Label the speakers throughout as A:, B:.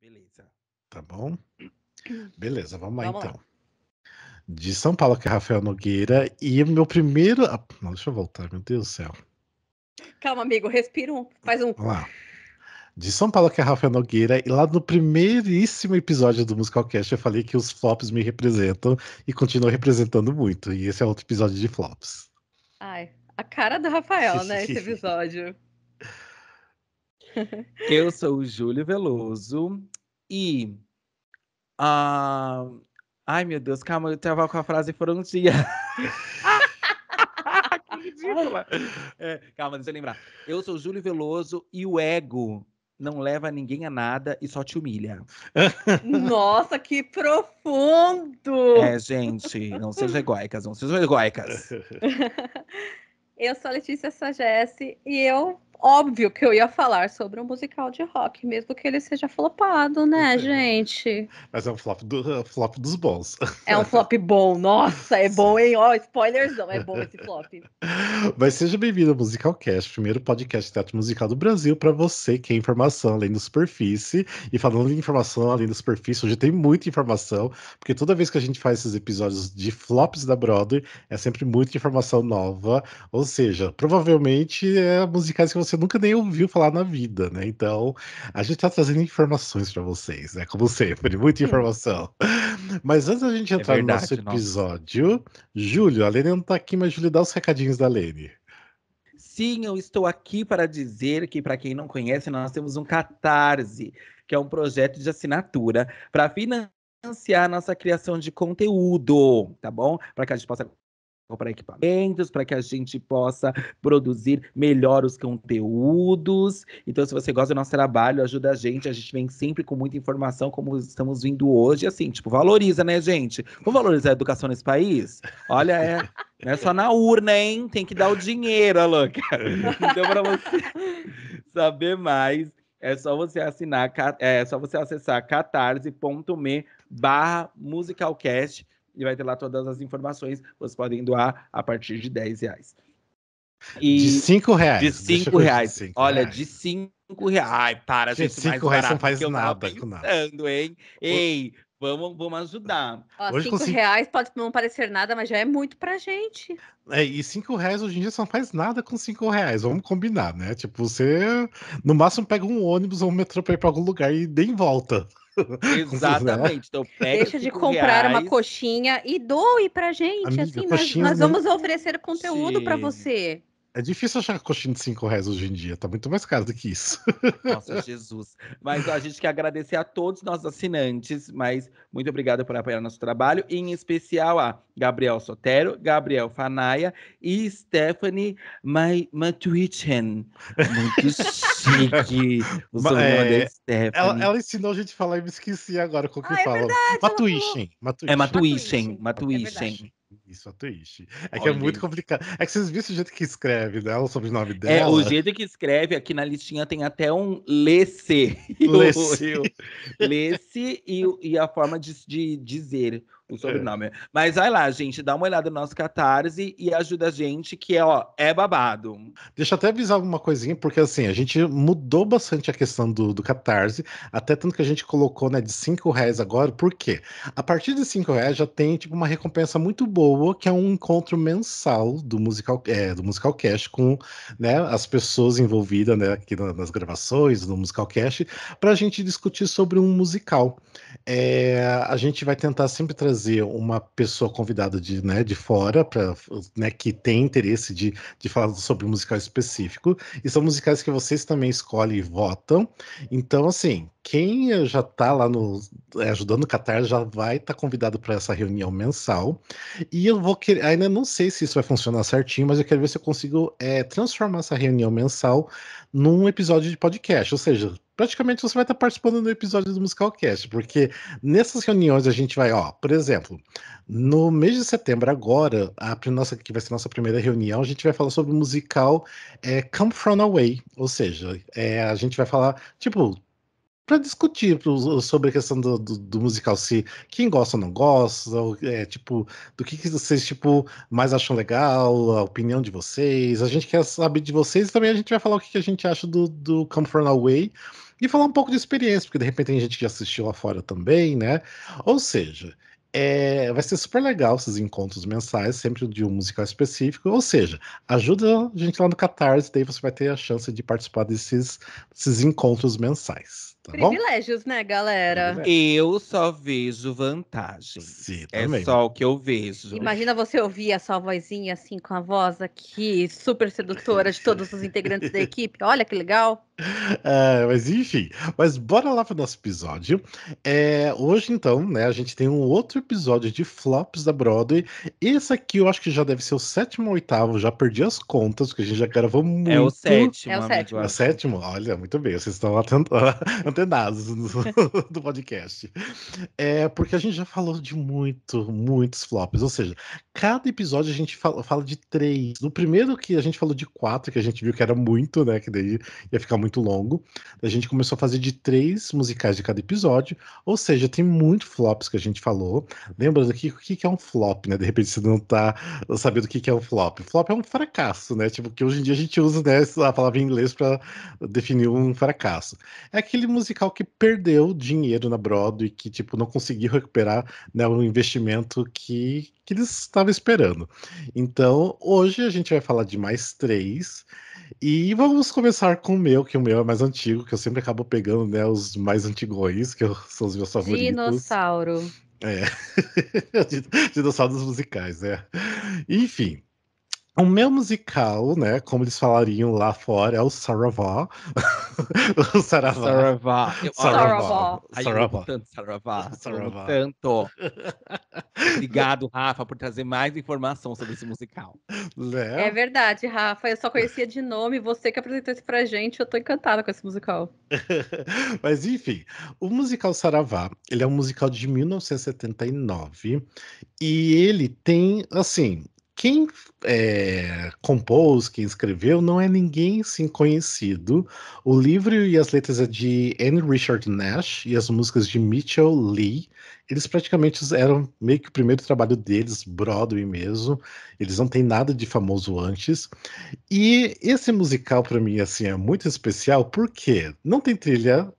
A: Beleza.
B: Tá bom? Beleza, vamos lá
C: Vamos lá.
B: então. De São Paulo, que é Rafael Nogueira. E o meu primeiro. Não, deixa eu voltar, meu Deus do céu.
C: Calma, amigo, respira faz um.
B: Vamos lá. De São Paulo, que é Rafael Nogueira. E lá no primeiríssimo episódio do Musicalcast eu falei que os flops me representam e continuam representando muito. E esse é outro episódio de flops.
C: Ai, a cara do Rafael, né, esse episódio.
A: Eu sou o Júlio Veloso e. Ai, meu Deus, calma, eu tava com a frase prontinha. Que ridícula. Calma, deixa eu lembrar. Eu sou o Júlio Veloso e o ego não leva ninguém a nada e só te humilha.
C: Nossa, que profundo!
A: Gente, não sejam egóicas, não sejam egóicas.
C: Eu sou a Letícia Sagesse e óbvio que eu ia falar sobre um musical de rock, mesmo que ele seja flopado, né, gente?
B: Mas é um flop, flop dos bons.
C: É um flop bom, nossa, é bom, hein? Ó, spoilerzão, é bom esse flop.
B: Mas seja bem-vindo ao Musicalcast, primeiro podcast de teatro musical do Brasil, para você que é informação além da superfície. E falando em informação além da superfície, hoje tem muita informação, porque toda vez que a gente faz esses episódios de flops da Broadway, é sempre muita informação nova, ou seja, provavelmente é musicais que você nunca nem ouviu falar na vida, né? Então, a gente tá trazendo informações para vocês, né? Como sempre, muita informação. Mas antes da gente entrar no nosso
A: verdade, nossa.
B: episódio, Júlio, a Lene não tá aqui, mas Júlio, dá os recadinhos da Lene.
A: Sim, eu estou aqui para dizer que, para quem não conhece, nós temos um Catarse, que é um projeto de assinatura para financiar a nossa criação de conteúdo, tá bom? Para que a gente possa comprar equipamentos, para que a gente possa produzir melhor os conteúdos. Então, se você gosta do nosso trabalho, ajuda a gente vem sempre com muita informação, como estamos vindo hoje, assim, tipo, valoriza, né, gente? Vamos valorizar a educação nesse país? Olha, não é só na urna, hein? Tem que dar o dinheiro, a louca. Então, para você saber mais, é só você acessar catarse.me/musicalcast e vai ter lá todas as informações. Vocês podem doar a partir de R$10.
B: De R$5.
A: De R$5.
B: R$5.
A: Olha, de R$5. Ai, para, gente, mais
B: R$5
A: barato
B: não faz
A: do que eu tava
B: nada com nada.
A: pensando, hein? Ei, vamos ajudar.
C: Ó,
B: Hoje com
C: R$5 pode não parecer nada, mas já é muito pra gente.
B: E R$5 hoje em dia você não faz nada com R$5. Vamos combinar, né? Tipo, você no máximo pega um ônibus ou um metrô pra ir pra algum lugar e nem volta.
A: Exatamente. Então pega
C: Deixa de comprar uma coxinha e doe pra gente.
B: Amiga,
C: assim,
B: coxinha
C: nós vamos oferecer conteúdo pra
A: Gente.
C: você.
B: É difícil achar coxinha de R$5 hoje em dia. Tá muito mais caro do que isso.
A: Nossa, Jesus. Mas ó, a gente quer agradecer a todos os nossos assinantes, mas muito obrigado por apoiar nosso trabalho, em especial a Gabriel Sotero, Gabriel Fanaia e Stephanie Matuichen. Muito chique o sobrenome da Stephanie.
B: Ela ensinou a gente a falar e me esqueci agora como que
C: É
B: fala.
C: verdade,
B: Matuichen.
A: É Matuichen.
B: Isso, Matuichen. É que é muito complicado. É que vocês viram o jeito que escreve, né? O sobrenome dela.
A: O jeito que escreve, aqui na listinha tem até um Lesse. Lesse e a forma de dizer o sobrenome. Mas vai lá, gente, dá uma olhada no nosso Catarse e ajuda a gente, que é babado.
B: Deixa eu até avisar alguma coisinha, porque assim, a gente mudou bastante a questão do Catarse, até tanto que a gente colocou, né, de R$5 agora, por quê? A partir de R$5 já tem, tipo, uma recompensa muito boa, que é um encontro mensal do Musicalcast com, né, as pessoas envolvidas, né, aqui nas gravações do Musicalcast, pra gente discutir sobre um musical. A gente vai tentar sempre trazer uma pessoa convidada de fora, né, que tem interesse de falar sobre um musical específico, e são musicais que vocês também escolhem e votam. Então, assim, quem já tá lá ajudando o Catarse já vai estar convidado para essa reunião mensal. E eu vou querer, ainda não sei se isso vai funcionar certinho, mas eu quero ver se eu consigo transformar essa reunião mensal num episódio de podcast, ou seja, praticamente você vai estar participando do episódio do Musicalcast, porque nessas reuniões a gente vai, por exemplo, no mês de setembro agora, que vai ser a nossa primeira reunião, a gente vai falar sobre o musical Come From Away, ou seja, a gente vai falar, tipo, para discutir sobre a questão do musical, se quem gosta ou não gosta, tipo, do que vocês, tipo, mais acham legal, a opinião de vocês, a gente quer saber de vocês, e também a gente vai falar o que a gente acha do Come From Away, E falar um pouco de experiência, porque de repente tem gente que já assistiu lá fora também, né? Ou seja, vai ser super legal esses encontros mensais, sempre de um musical específico. Ou seja, ajuda a gente lá no Catarse, daí você vai ter a chance de participar desses encontros mensais, tá bom?
C: Privilégios, né, galera?
A: Eu só vejo vantagens.
B: Sim,
A: É
B: também.
A: só o que eu vejo.
C: Imagina você ouvir a sua vozinha assim, com a voz aqui, super sedutora de todos os integrantes da equipe. Olha que legal.
B: Mas enfim, mas bora lá para o nosso episódio. Hoje, então, né, a gente tem um outro episódio de flops da Broadway. Esse aqui eu acho que já deve ser o sétimo ou oitavo, já perdi as contas, porque a gente já gravou
A: É o
B: muito.
A: sétimo,
C: É o
A: amigo,
C: sétimo.
A: eu
B: É o
A: acho.
B: sétimo? Olha, muito bem, vocês estão antenados do podcast. Porque a gente já falou de muitos flops. Ou seja, cada episódio a gente fala de três. No primeiro que a gente falou de quatro, que a gente viu que era muito, né? Que daí ia ficar muito longo. A gente começou a fazer de três musicais de cada episódio. Ou seja, tem muito flops que a gente falou. Lembra do que é um flop, né? De repente você não tá sabendo o que é um flop. Flop é um fracasso, né? Tipo, que hoje em dia a gente usa, né, a palavra em inglês para definir um fracasso. É aquele musical que perdeu dinheiro na Broadway, que tipo não conseguiu recuperar, né, o investimento que eles estavam esperando. Então, hoje a gente vai falar de mais três. E vamos começar com o meu, que o meu é mais antigo, que eu sempre acabo pegando, né, os mais antigões, são os meus favoritos.
C: Dinossauro.
B: É, dinossauros musicais, né? Enfim, o meu musical, né, como eles falariam lá fora, é o Saravá. O Saravá.
A: Saravá.
B: Saravá.
A: Ai, eu amo
B: Saravá.
A: tanto Saravá. Eu amo
B: Saravá.
A: tanto. Obrigado, Rafa, por trazer mais informação sobre esse musical.
C: É
B: Né?
C: verdade, Rafa. Eu só conhecia de nome. Você que apresentou isso pra gente. Eu tô encantada com esse musical.
B: Mas enfim, o musical Saravá, ele é um musical de 1979 e ele tem, assim, quem compôs, quem escreveu, não é ninguém assim conhecido. O livro e as letras é de Anne Richard Nash e as músicas de Mitchell Lee. Eles praticamente eram meio que o primeiro trabalho deles, Broadway mesmo. Eles não têm nada de famoso antes. E esse musical, pra mim, assim, é muito especial porque não tem trilha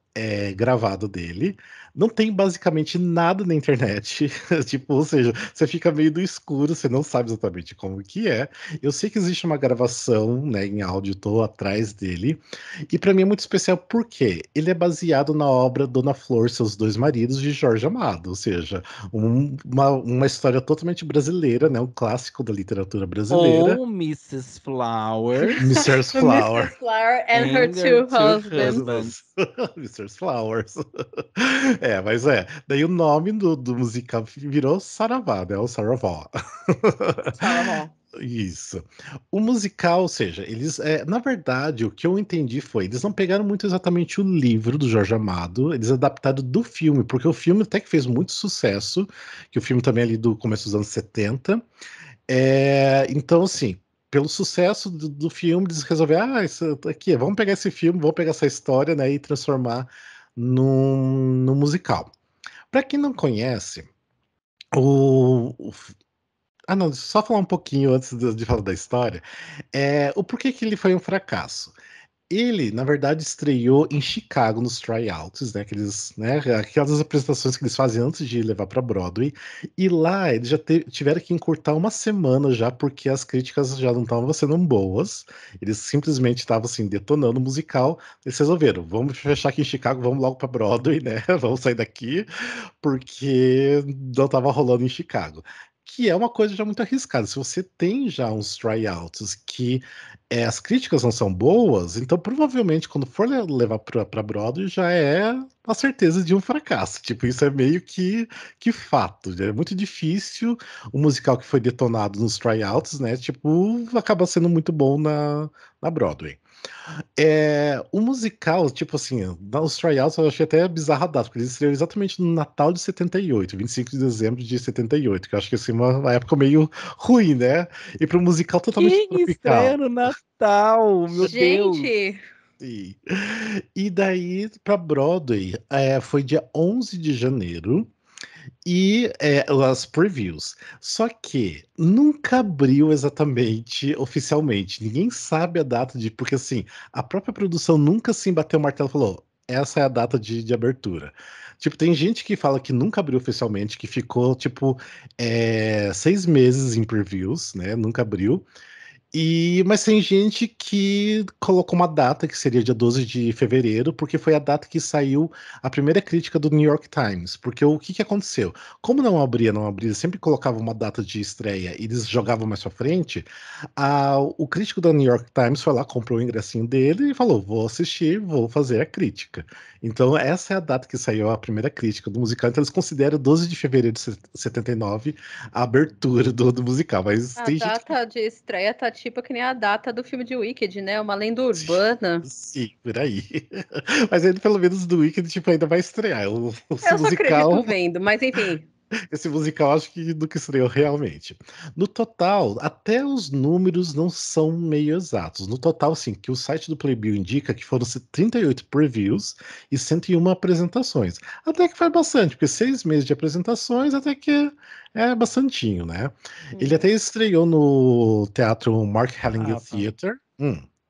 B: gravada dele, não tem basicamente nada na internet, tipo, ou seja, você fica meio no escuro, você não sabe exatamente como que é. Eu sei que existe uma gravação, né, em áudio, tô atrás dele, e pra mim é muito especial porque ele é baseado na obra Dona Flor, Seus Dois Maridos, de Jorge Amado, ou seja, uma história totalmente brasileira, né, um clássico da literatura brasileira.
A: Ou Mrs. Flowers
B: Mrs. Flower.
C: Mrs. Flower and her
A: and their
C: two
A: two
C: husbands.
A: husbands.
B: Mr. Flowers. Mas daí o nome do musical virou Saravá, né? O Saravá.
C: Saravá.
B: Isso. O musical, ou seja, eles, na verdade, o que eu entendi foi, eles não pegaram muito exatamente o livro do Jorge Amado, eles adaptaram do filme, porque o filme até que fez muito sucesso, que o filme também é ali do começo dos anos 70. Então, assim, pelo sucesso do filme, eles resolveram, isso aqui, vamos pegar esse filme, vamos pegar essa história, né, e transformar num musical. Para quem não conhece, não, só falar um pouquinho antes de falar da história, o porquê que ele foi um fracasso. Ele, na verdade, estreou em Chicago nos tryouts, né, aquelas apresentações que eles fazem antes de levar para Broadway. E lá eles já tiveram que encurtar uma semana já, porque as críticas já não estavam sendo boas. Eles simplesmente estavam assim detonando o musical. Eles resolveram, vamos fechar aqui em Chicago, vamos logo para Broadway, né? Vamos sair daqui, porque não estava rolando em Chicago. Que é uma coisa já muito arriscada. Se você tem já uns tryouts que as críticas não são boas, então provavelmente quando for levar pra Broadway já é a certeza de um fracasso. Tipo, isso é meio que fato. É muito difícil o musical que foi detonado nos tryouts, né? Tipo, acaba sendo muito bom na Broadway. O musical, tipo assim, nos tryouts eu achei até bizarra a data, porque eles estrearam exatamente no Natal de 78, 25 de dezembro de 78, que eu acho que assim, uma época meio ruim, né? E para um musical totalmente
A: Quem estreia
B: tropical.
A: no Natal? Meu Deus!
C: Gente,
B: Sim. E daí para Broadway, foi dia 11 de janeiro. E as previews. Só que nunca abriu exatamente oficialmente. Ninguém sabe a data de. Porque assim, a própria produção nunca assim bateu o martelo e falou: essa é a data de abertura. Tipo, tem gente que fala que nunca abriu oficialmente, que ficou, tipo, 6 meses em previews, né? Nunca abriu. Mas tem gente que colocou uma data, que seria dia 12 de fevereiro, porque foi a data que saiu a primeira crítica do New York Times. Porque o que aconteceu? Como não abria, sempre colocava uma data de estreia e eles jogavam mais pra frente, o crítico do New York Times foi lá, comprou o ingressinho dele e falou: vou assistir, vou fazer a crítica. Então, essa é a data que saiu a primeira crítica do musical. Então, eles consideram 12 de fevereiro de 79 a abertura do musical. Mas
C: A
B: tem gente que
C: data de estreia tá tipo que nem a data do filme de Wicked, né? Uma lenda urbana.
B: sim, por aí. Mas ele, pelo menos, do Wicked, tipo, ainda vai estrear. Esse
C: Eu só acredito
B: musical,
C: vendo, mas enfim.
B: esse musical acho que nunca estreou realmente. No total, até os números não são meio exatos. No total, sim, que o site do Playbill indica que foram 38 previews e 101 apresentações. Até que foi bastante, porque 6 meses de apresentações até que é bastantinho, né? Ele até estreou no teatro Mark Hellinger
A: Rafa,
B: Theatre.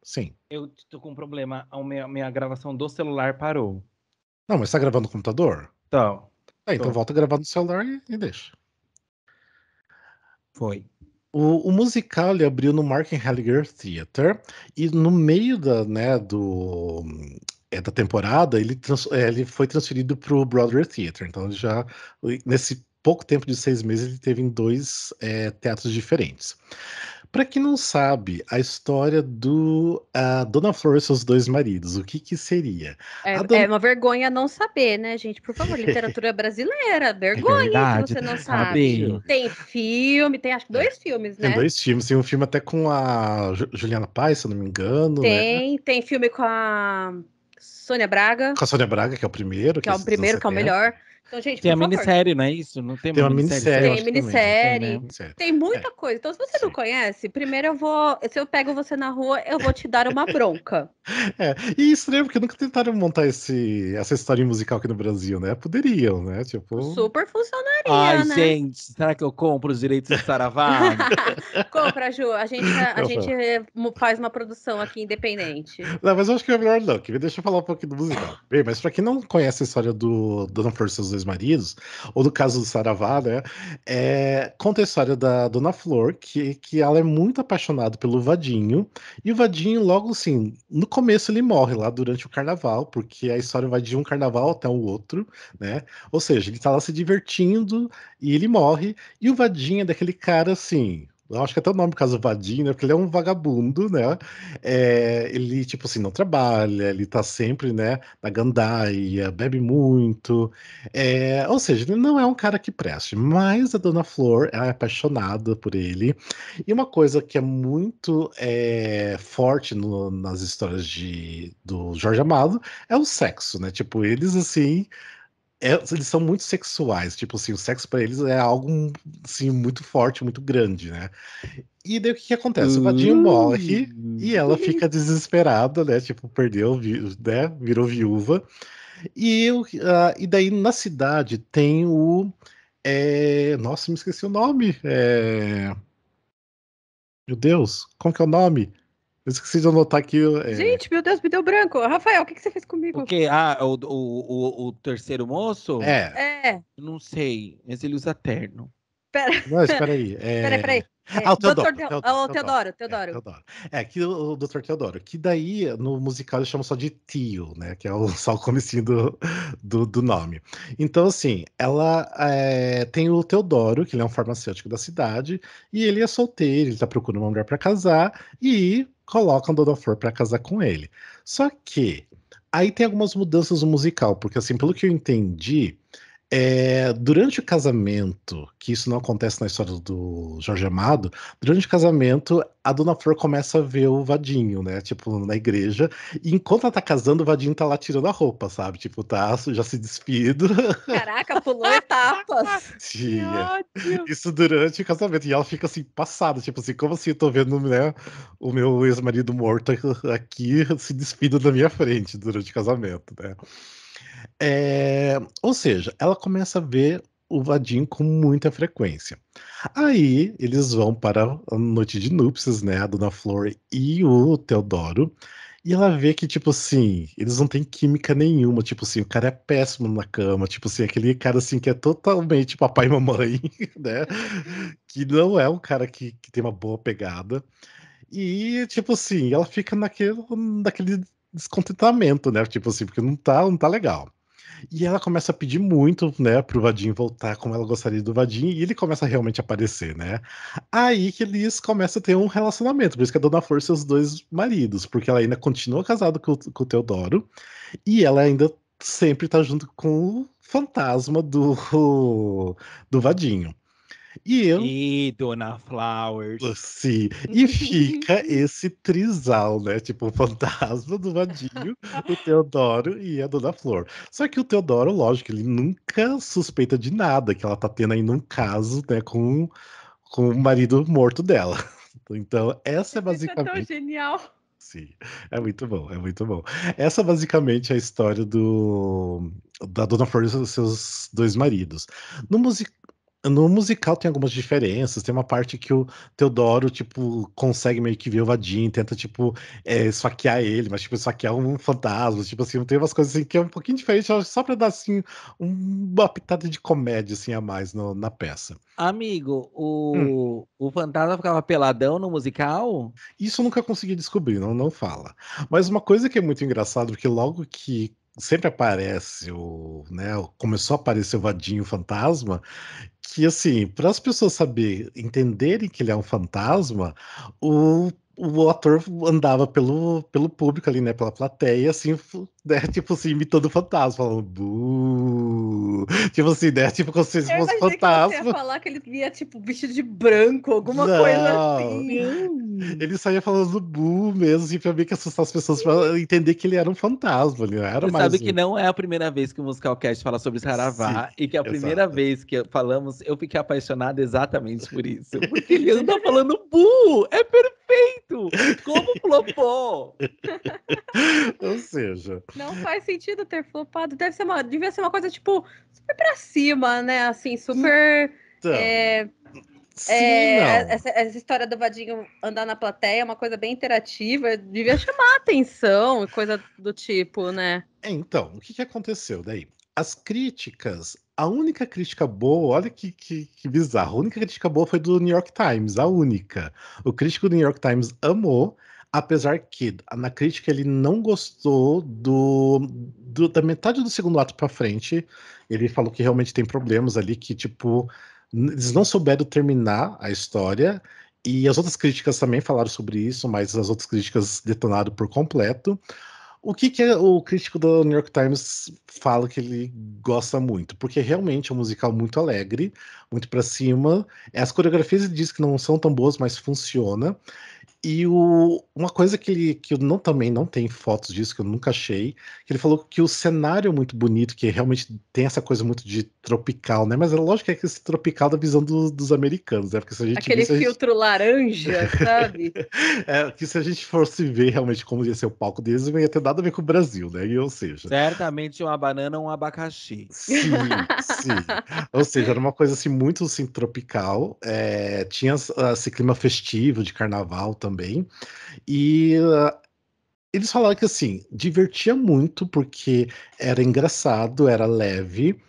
B: Sim.
A: eu tô com um problema. A minha gravação do celular parou.
B: Não, mas tá gravando no computador?
A: Então,
B: Então
A: tô.
B: volta a gravar no celular e deixa.
A: Foi.
B: O musical ele abriu no Mark Hellinger Theatre e no meio da temporada ele foi transferido para o Broadway Theatre. Então nesse pouco tempo de 6 meses ele teve em dois teatros diferentes. Para quem não sabe, a história do Dona Flor e seus dois maridos, o que que seria? A Dona
C: É uma vergonha não saber, né, gente? Por favor, literatura brasileira.
A: É
C: Vergonha que
A: verdade,
C: você não sabe.
A: sabe?
C: Tem filme, tem acho que
B: É,
C: 2 filmes,
B: tem
C: né?
B: 2 filmes, tem um filme até com a Juliana Paz, se eu não me engano, né?
C: Tem filme com a Sônia Braga,
B: Com a Sônia Braga, que é o primeiro,
C: que
B: que é
C: é o
B: esse dos anos
C: primeiro, que é o
B: 70.
C: melhor. Então, gente,
A: Tem
C: por
A: a
C: favor.
A: minissérie, não é isso? Não tem
B: Tem
A: uma
B: uma
A: minissérie
B: minissérie, eu
C: Tem
B: acho que
A: séria?
B: também.
A: Tem, né?
C: minissérie,
B: Minissérie.
C: tem
B: É,
C: muita coisa. Então, se você não
B: sim.
C: conhece, primeiro se eu pego você na rua, eu vou te dar uma bronca.
B: E estranho, porque nunca tentaram montar essa história musical aqui no Brasil, né? Poderiam, né? Tipo.
C: Super
A: Ai,
C: funcionaria, né?
A: gente, será que eu compro os direitos de Saravá?
C: Compra, Ju. A
B: Eu
C: gente
B: falo.
C: faz uma produção aqui independente.
B: Não, mas eu acho que é melhor não, que deixa eu falar um pouquinho do musical. Bem, mas pra quem não conhece a história do Dona Flor e seus dois maridos, ou do caso do Saravá, né? Conta a história da Dona Flor, que ela é muito apaixonada pelo Vadinho, e o Vadinho, logo assim, no começo ele morre lá durante o carnaval, porque a história vai de um carnaval até o outro, né? Ou seja, ele tá lá se divertindo e ele morre, e o Vadinho é daquele cara assim. Eu acho que até o nome por causa do Vadinho, né? Porque ele é um vagabundo, né? Ele, tipo assim, não trabalha, ele tá sempre, né, na gandaia, bebe muito. Ou seja, ele não é um cara que preste, mas a Dona Flor ela é apaixonada por ele. E uma coisa que é muito forte nas histórias do Jorge Amado é o sexo, né? Tipo, eles, assim, eles são muito sexuais, tipo assim, o sexo pra eles é algo, assim, muito forte, muito grande, né? E daí o que que acontece? O Vadinho morre e ela fica desesperada, né? Tipo, perdeu, né? Virou viúva. E daí na cidade tem Nossa, me esqueci o nome. Meu Deus, como que é o nome? Eu esqueci de anotar aqui.
C: Gente, meu Deus, me deu branco. Rafael, o que você fez
A: O
C: comigo?
A: quê? O terceiro moço?
B: É,
C: É,
A: Não sei, mas ele usa terno.
C: pera,
B: não, espera aí.
C: peraí.
B: O Teodoro,
C: Oh,
B: Teodoro.
C: Teodoro.
B: Teodoro. Aqui o Dr. Teodoro, que daí no musical eles chamam só de tio, né? Que é só o comecinho do nome. Então, assim, ela tem o Teodoro, que ele é um farmacêutico da cidade, e ele é solteiro, ele tá procurando uma mulher pra casar, e colocam Dona Flor pra casar com ele. Só que aí tem algumas mudanças no musical, porque assim, pelo que eu entendi. Durante o casamento, que isso não acontece na história do Jorge Amado, durante o casamento, a Dona Flor começa a ver o Vadinho, né? Tipo, na igreja. E enquanto ela tá casando, o Vadinho tá lá tirando a roupa, sabe? Tipo, tá já se despido.
C: Caraca, pulou etapas.
A: Que
B: Tinha.
A: ódio!
B: Isso durante o casamento. E ela fica assim, passada, tipo assim, como assim eu tô vendo, né, o meu ex-marido morto aqui se despindo da minha frente durante o casamento, né? Ou seja, ela começa a ver o Vadinho com muita frequência. Aí eles vão para a noite de núpcias, né? A Dona Flor e o Teodoro. E ela vê que, tipo assim, eles não têm química nenhuma. Tipo assim, o cara é péssimo na cama. Tipo assim, aquele cara assim que é totalmente papai e mamãe, né? Que não é um cara que tem uma boa pegada. E, tipo assim, ela fica naquele descontentamento, né? Tipo assim, porque não tá legal. E ela começa a pedir muito, né, pro Vadinho voltar como ela gostaria do Vadinho, e ele começa a realmente aparecer, né? Aí que eles começam a ter um relacionamento, por isso que a Dona Flor são os dois maridos, porque ela ainda continua casada com o Teodoro, e ela ainda sempre tá junto com o fantasma do Vadinho. E eu
A: E Dona Flowers.
B: Sim, e fica esse trisal, né? Tipo, o fantasma do Vadinho, o Teodoro e a Dona Flor. Só que o Teodoro, lógico, ele nunca suspeita de nada, que ela tá tendo ainda um caso, né, com o marido morto dela. Então, essa é
C: Isso é tão
B: basicamente.
C: genial.
B: Sim, é muito bom, é muito bom. Essa basicamente é a história da Dona Flor e dos seus dois maridos. No musical. No musical tem algumas diferenças, tem uma parte que o Teodoro, tipo, consegue meio que ver o Vadinho, tenta, tipo, esfaquear ele, mas, tipo, esfaquear um fantasma, tipo assim, tem umas coisas assim que é um pouquinho diferente, só pra dar, assim, uma pitada de comédia, assim, a mais na peça.
A: Amigo,
B: Hum,
A: o fantasma ficava peladão no musical?
B: Isso eu nunca consegui descobrir, não fala. Mas uma coisa que é muito engraçado, porque logo que sempre aparece começou a aparecer o Vadinho fantasma, que assim, para as pessoas entenderem que ele é um fantasma, o ator andava pelo público ali, né, pela plateia, assim, né, tipo assim, imitando o fantasma, falando "Bu", tipo assim, né, tipo como se
C: Eu
B: fosse um
C: imaginei que você ia
B: fantasma.
C: falar que ele via, tipo, vestido de branco, alguma coisa
B: Não,
C: assim.
A: Não.
B: ele saía falando "bu" mesmo, assim, pra meio que assustar as pessoas, pra entender que ele era um fantasma, ele não era
A: Você
B: mais
A: sabe que
B: um.
A: não é a primeira vez que o Musicalcast fala sobre
B: Sim,
A: Saravá e que a primeira
B: exato.
A: vez que falamos, eu fiquei apaixonada exatamente por isso. Porque ele anda falando Bu! É perfeito! Como flopou?
B: Ou seja,
C: Não faz sentido ter flopado. Devia ser uma coisa, tipo, super pra cima, né? Assim, super.
B: então,
C: é,
B: sim e não.
C: essa história do Vadinho andar na plateia é uma coisa bem interativa. Devia chamar a atenção e coisa do tipo, né?
B: Então, o que que aconteceu daí? As críticas, a única crítica boa, olha que bizarro, a única crítica boa foi do New York Times, a única. O crítico do New York Times amou, apesar que na crítica ele não gostou da metade do segundo ato pra frente. Ele falou que realmente tem problemas ali, que tipo, eles não souberam terminar a história. E as outras críticas também falaram sobre isso, mas as outras críticas detonaram por completo. O que o crítico do New York Times fala que ele gosta muito? Porque realmente é um musical muito alegre, muito pra cima. As coreografias ele diz que não são tão boas, mas funciona. E uma coisa que eu também não tem fotos disso, que eu nunca achei, que ele falou que o cenário é muito bonito, que realmente tem essa coisa muito de tropical, né? Mas é lógico que é esse tropical da visão dos americanos, né? Porque se a gente
C: Aquele
B: visse,
C: filtro laranja, sabe?
B: que se a gente fosse ver realmente como ia ser o palco deles, não ia ter nada a ver com o Brasil, né? Ou seja,
A: Certamente uma banana ou um abacaxi.
B: sim, sim. Ou seja, era uma coisa assim muito assim, tropical. Tinha esse clima festivo de carnaval também. E eles falaram que assim, divertia muito porque era engraçado, era leve.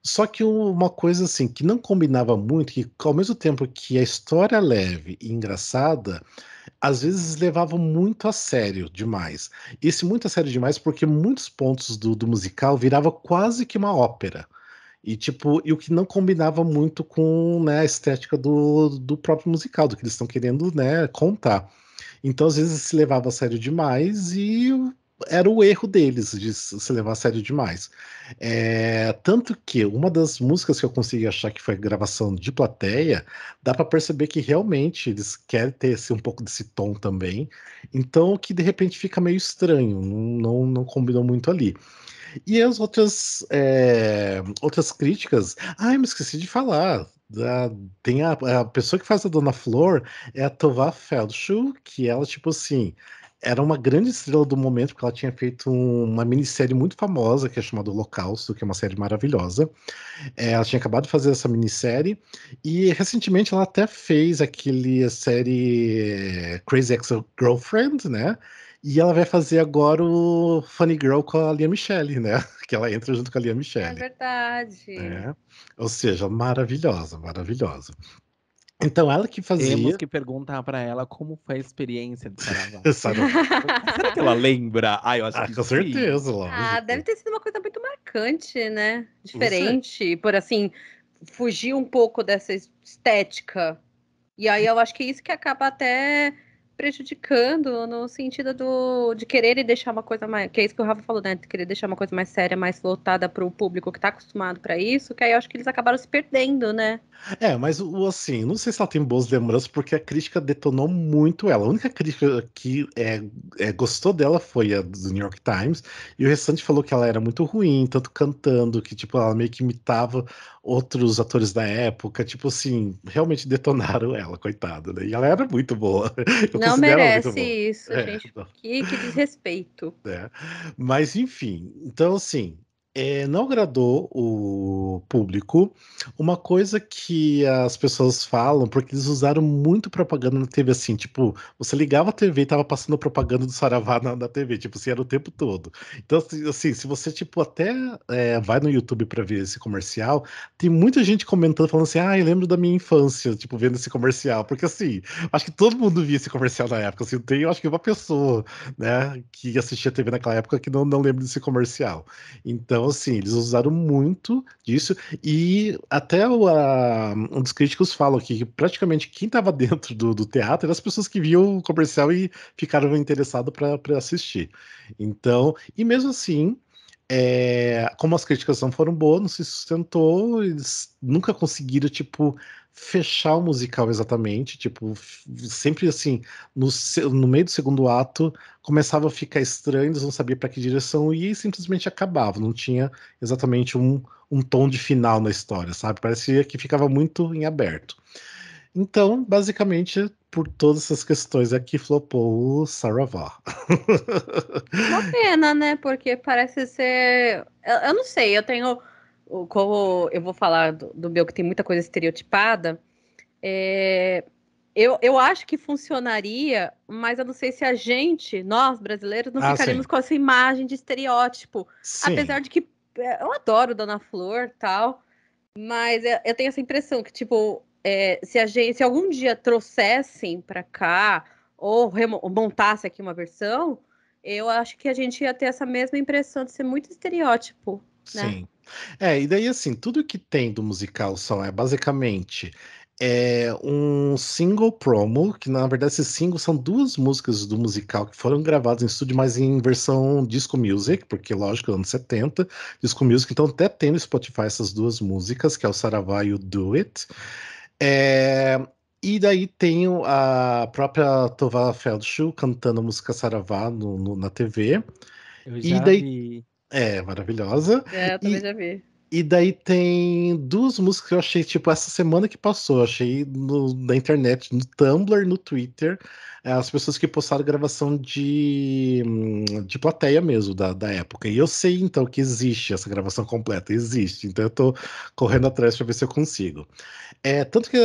B: Só que uma coisa assim que não combinava muito, que ao mesmo tempo que a história é leve e engraçada, às vezes levavam muito a sério demais. Esse muito a sério demais porque muitos pontos do musical virava quase que uma ópera. E tipo, e o que não combinava muito com, né, a estética do próprio musical, do que eles estão querendo, né, contar. Então, às vezes, se levava a sério demais e era o erro deles de se levar a sério demais. Tanto que uma das músicas que eu consegui achar que foi gravação de plateia, dá para perceber que realmente eles querem ter um pouco desse tom também. Então, que de repente fica meio estranho, não combinou muito ali. E as outras críticas. Ah, eu me esqueci de falar. Tem a pessoa que faz a Dona Flor é a Tová Feldshuh, que ela, tipo assim, era uma grande estrela do momento, porque ela tinha feito uma minissérie muito famosa, que é chamada Holocausto, que é uma série maravilhosa. Ela tinha acabado de fazer essa minissérie, e recentemente ela até fez aquele série Crazy Ex-Girlfriend, né? E ela vai fazer agora o Funny Girl com a Lea Michele, né? Que ela entra junto com a Lea
C: É
B: Michele.
C: verdade.
B: Né? Ou seja, maravilhosa, maravilhosa. Então, ela que
A: Temos
B: fazia.
A: que perguntar pra ela como foi a experiência de Saravá.
B: Saravá.
A: Será que ela lembra? Ah, eu acho
B: Ah,
A: que
B: com
A: sim.
B: certeza,
C: Ah, deve
B: lógico.
C: ter sido uma coisa muito marcante, né?
B: Não sei.
C: Diferente, por assim, fugir um pouco dessa estética. E aí eu acho que isso que acaba até prejudicando no sentido de querer deixar uma coisa mais, que é isso que o Rafa falou, né? De querer deixar uma coisa mais séria, mais voltada para o público que está acostumado para isso, que aí eu acho que eles acabaram se perdendo, né?
B: Mas assim, não sei se ela tem boas lembranças, porque a crítica detonou muito ela. A única crítica que gostou dela foi a do New York Times, e o restante falou que ela era muito ruim, tanto cantando, que tipo, ela meio que imitava outros atores da época, tipo assim, realmente detonaram ela, coitada, né? E ela era muito boa. Eu
C: Não
B: considero ela muito
C: merece
B: boa.
C: isso, gente. Que desrespeito.
B: Né? Mas enfim, então assim, não agradou o público. Uma coisa que as pessoas falam, porque eles usaram muito propaganda na TV, assim, tipo, você ligava a TV e tava passando propaganda do Saravá na TV, tipo assim, era o tempo todo. Então, assim, se você, tipo, até vai no YouTube pra ver esse comercial, tem muita gente comentando, falando assim, eu lembro da minha infância, tipo, vendo esse comercial, porque assim, acho que todo mundo via esse comercial na época, assim, tem, eu acho que uma pessoa, né, que assistia TV naquela época que não lembra desse comercial. Então, assim, eles usaram muito disso, e até um dos críticos fala que praticamente quem estava dentro do teatro eram as pessoas que viam o comercial e ficaram interessados para assistir. Então, e mesmo assim, como as críticas não foram boas, não se sustentou, eles nunca conseguiram, tipo, fechar o musical exatamente, tipo, sempre assim, no meio do segundo ato, começava a ficar estranho, eles não sabiam para que direção ir e simplesmente acabava, não tinha exatamente um tom de final na história, sabe? Parecia que ficava muito em aberto. Então, basicamente, por todas essas questões aqui, flopou o Saravá.
C: Uma pena, né? Porque parece ser. Eu não sei, eu tenho. Como eu vou falar do meu, que tem muita coisa estereotipada, é, eu acho que funcionaria, mas eu não sei se a gente, nós brasileiros, não
B: Ah,
C: ficaríamos
B: sim.
C: com essa imagem de estereótipo.
B: Sim.
C: Apesar de que eu adoro Dona Flor tal, mas eu tenho essa impressão que, tipo, se algum dia trouxessem para cá ou montasse aqui uma versão, eu acho que a gente ia ter essa mesma impressão de ser muito estereótipo, né?
B: Sim. E daí assim, tudo que tem do musical são basicamente um single promo, que na verdade esses singles são duas músicas do musical que foram gravadas em estúdio, mas em versão disco music, porque lógico, anos 70, disco music, então até tem no Spotify essas duas músicas, que é o Saravá e o Do It. É, e daí tem a própria Tova Feldschuh cantando a música Saravá na TV.
A: Eu
B: E
A: já
B: daí
A: vi.
B: maravilhosa.
C: Eu também
B: E,
C: já vi.
B: e daí tem duas músicas que eu achei, tipo, essa semana que passou, eu achei na internet, no Tumblr, no Twitter, as pessoas que postaram gravação de plateia mesmo, da época. E eu sei, então, que existe essa gravação completa, existe. Então eu tô correndo atrás pra ver se eu consigo. Tanto que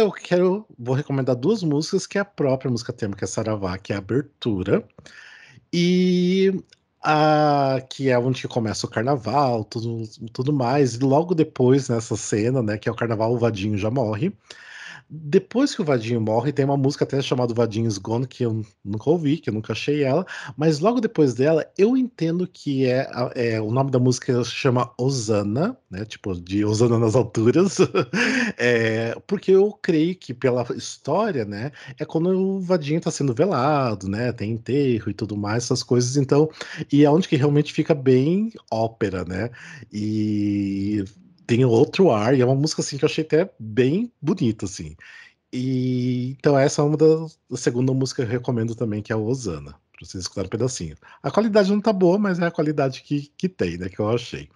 B: vou recomendar duas músicas, que é a própria música tema, que é Saravá, que é a abertura, e que é onde que começa o carnaval, tudo mais. E logo depois, nessa cena, né, que é o carnaval, o Vadinho já morre. Depois que o Vadinho morre, tem uma música até chamada Vadinho's Gone, que eu nunca ouvi, que eu nunca achei ela, mas logo depois dela, eu entendo que o nome da música se chama Osana, né? Tipo, de Osana nas alturas, porque eu creio que pela história, né, é quando o Vadinho tá sendo velado, né? Tem enterro e tudo mais, essas coisas, então, e é onde que realmente fica bem ópera, né? E tem outro ar, e é uma música assim que eu achei até bem bonita, assim. E então essa é uma da segunda música que eu recomendo também, que é a Osana, pra vocês escutarem um pedacinho. A qualidade não tá boa, mas é a qualidade que tem, né, que eu achei.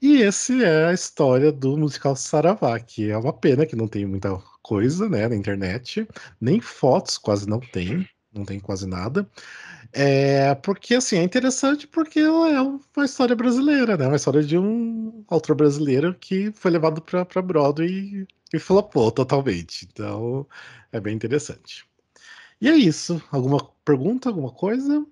B: E esse é a história do musical Saravá, que é uma pena que não tem muita coisa, né, na internet, nem fotos quase não tem, não tem quase nada. Porque assim, é interessante porque ela é uma história brasileira, né? Uma história de um autor brasileiro que foi levado para Broadway e flopou totalmente. Então, é bem interessante. E é isso. Alguma pergunta, alguma coisa?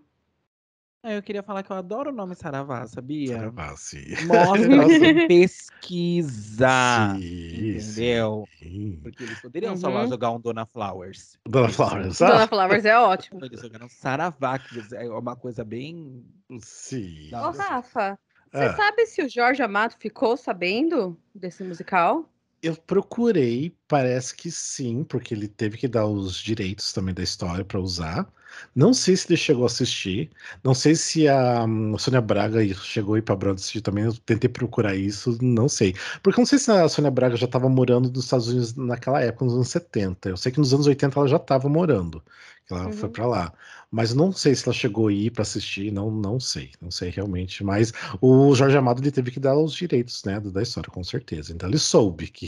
A: Eu queria falar que eu adoro o nome Saravá, sabia?
B: Saravá, sim.
A: Mostra sem pesquisa,
B: Sim,
A: entendeu?
B: sim.
A: Porque eles poderiam só lá jogar um Dona Flowers.
B: Dona
A: Eles
B: Flowers,
C: Dona Flowers é ótimo.
A: Eles jogaram Saravá, que é uma coisa bem...
B: sim.
C: Ô, Rafa, você
B: Ah,
C: sabe se o Jorge Amado ficou sabendo desse musical?
B: eu procurei, parece que sim, porque ele teve que dar os direitos também da história para usar. Não sei se ele chegou a assistir. Não sei se a Sônia Braga chegou aí para Broadway assistir também. Eu tentei procurar isso, não sei. Porque eu não sei se a Sônia Braga já estava morando nos Estados Unidos naquela época, nos anos 70. Eu sei que nos anos 80 ela já estava morando, que ela foi
C: Uhum.
B: para lá. Mas eu não sei se ela chegou aí para assistir, não sei realmente. Mas o Jorge Amado ele teve que dar os direitos, né, da história, com certeza. Então ele soube que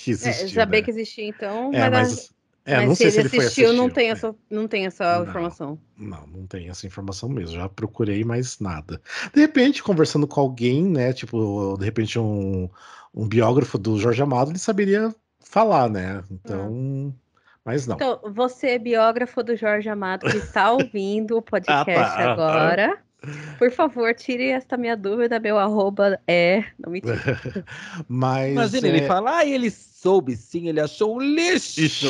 B: existiu,
C: Saber
B: né?
C: que existia, então,
B: É,
C: mas
B: não
C: se
B: sei se
C: ele
B: ele foi
C: assistiu,
B: assistir.
C: não tem essa
B: Não,
C: informação.
B: não tem essa informação mesmo. Já procurei, mas nada. De repente, conversando com alguém, né? Tipo, de repente, um biógrafo do Jorge Amado, ele saberia falar, né?
C: Ah.
B: Então, mas não.
C: Então, você, biógrafo do Jorge Amado, que está ouvindo o
B: Ah,
C: podcast
B: tá. Aham.
C: agora, por favor, tire esta minha dúvida. Meu arroba é. Não, mentira.
B: Mas
A: Imagina ele
B: é.
A: falar, ele soube sim, ele achou um lixo.
B: Ixi.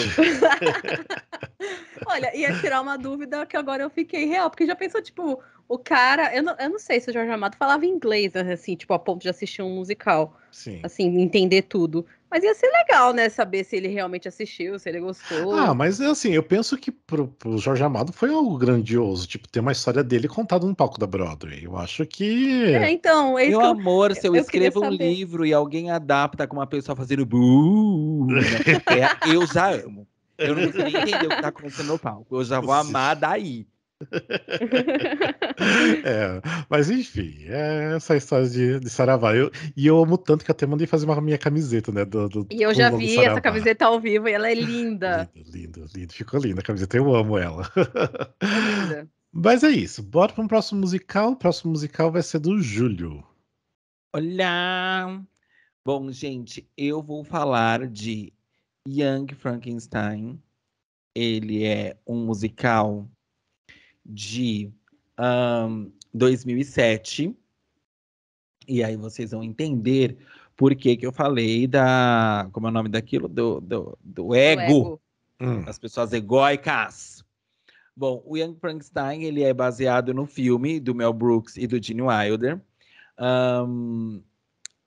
C: Olha, ia tirar uma dúvida que agora eu fiquei real, porque já pensou, tipo, o cara. Eu não sei se o Jorge Amado falava inglês, assim, tipo, a ponto de assistir um musical,
B: Sim.
C: assim, entender tudo. Mas ia ser legal, né, saber se ele realmente assistiu, se ele
B: Ah,
C: gostou.
B: mas assim, eu penso que pro Jorge Amado foi algo grandioso, tipo, ter uma história dele contada no palco da Broadway. Eu acho que.
C: É, então, é isso
A: Meu
C: que
A: amor, se eu
C: eu queria
A: escrevo um
C: saber.
A: livro e alguém adapta com uma pessoa fazendo na plateia, eu já amo. Eu não preciso nem entender o que tá acontecendo no palco. Eu já vou amar daí.
B: É, mas enfim, é essa história de Saravá. E eu amo tanto que até mandei fazer uma minha camiseta, né?
C: E eu
B: Com o
C: já
B: logo
C: vi essa
B: Saravá.
C: camiseta ao vivo e ela é linda.
B: Lindo, lindo, lindo. Ficou linda a camiseta, eu amo ela.
C: É linda.
B: Mas é isso, bora para um próximo musical. O próximo musical vai ser do Júlio.
A: Olá! Bom, gente, eu vou falar de Young Frankenstein. Ele é um musical de 2007. E aí vocês vão entender por que que eu falei da... Como é o nome daquilo? Do
C: Do
A: ego.
C: ego.
B: Hum,
A: As pessoas egóicas. Bom, o Young Frankenstein, ele é baseado no filme do Mel Brooks e do Gene Wilder. Ahn,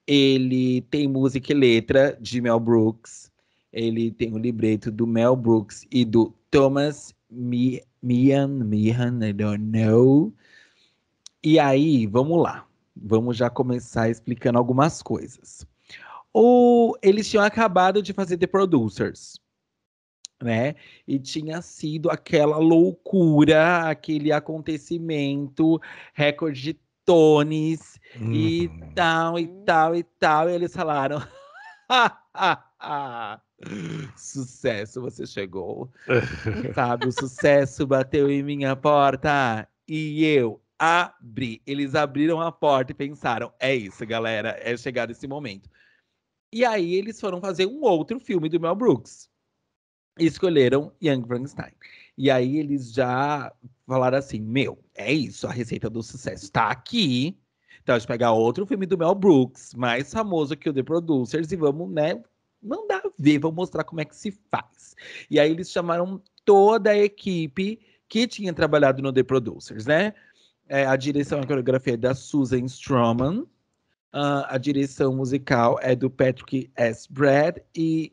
A: Ele tem música e letra de Mel Brooks. Ele tem o libreto do Mel Brooks e do Thomas Meehan, I don't know. E aí, vamos lá. Vamos já começar explicando algumas coisas. Eles tinham acabado de fazer The Producers, né? E tinha sido aquela loucura, aquele acontecimento, recorde de Tonys e
B: uhum.
A: tal, e tal, e tal. E eles falaram: sucesso, você chegou. Sabe, o sucesso bateu em minha porta e eu abri. Eles abriram a porta e pensaram: é isso, galera, é chegado esse momento. E aí eles foram fazer um outro filme do Mel Brooks. E escolheram Young Frankenstein. E aí eles já falaram assim: meu, é isso, a receita do sucesso tá aqui. Então a gente pegar outro filme do Mel Brooks, mais famoso que o The Producers, e vamos, né, mandar ver, vamos mostrar como é que se faz. E aí eles chamaram toda a equipe que tinha trabalhado no The Producers, né? A direção e a coreografia é da Susan Stroman. A direção musical é do Patrick S. Brad e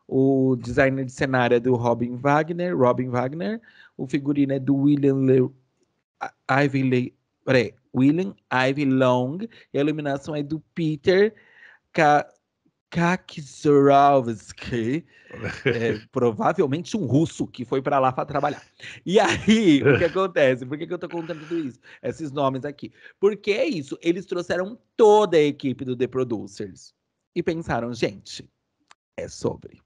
A: o designer de cenário é do Robin Wagner. O figurino é do William Ivy Long. E a iluminação é do Peter Ka Kaczorowski. Provavelmente um russo que foi para lá para trabalhar. E aí, o que acontece? Por que eu tô contando tudo isso? Esses nomes aqui. Porque é isso, eles trouxeram toda a equipe do The Producers e pensaram, gente, é sobre.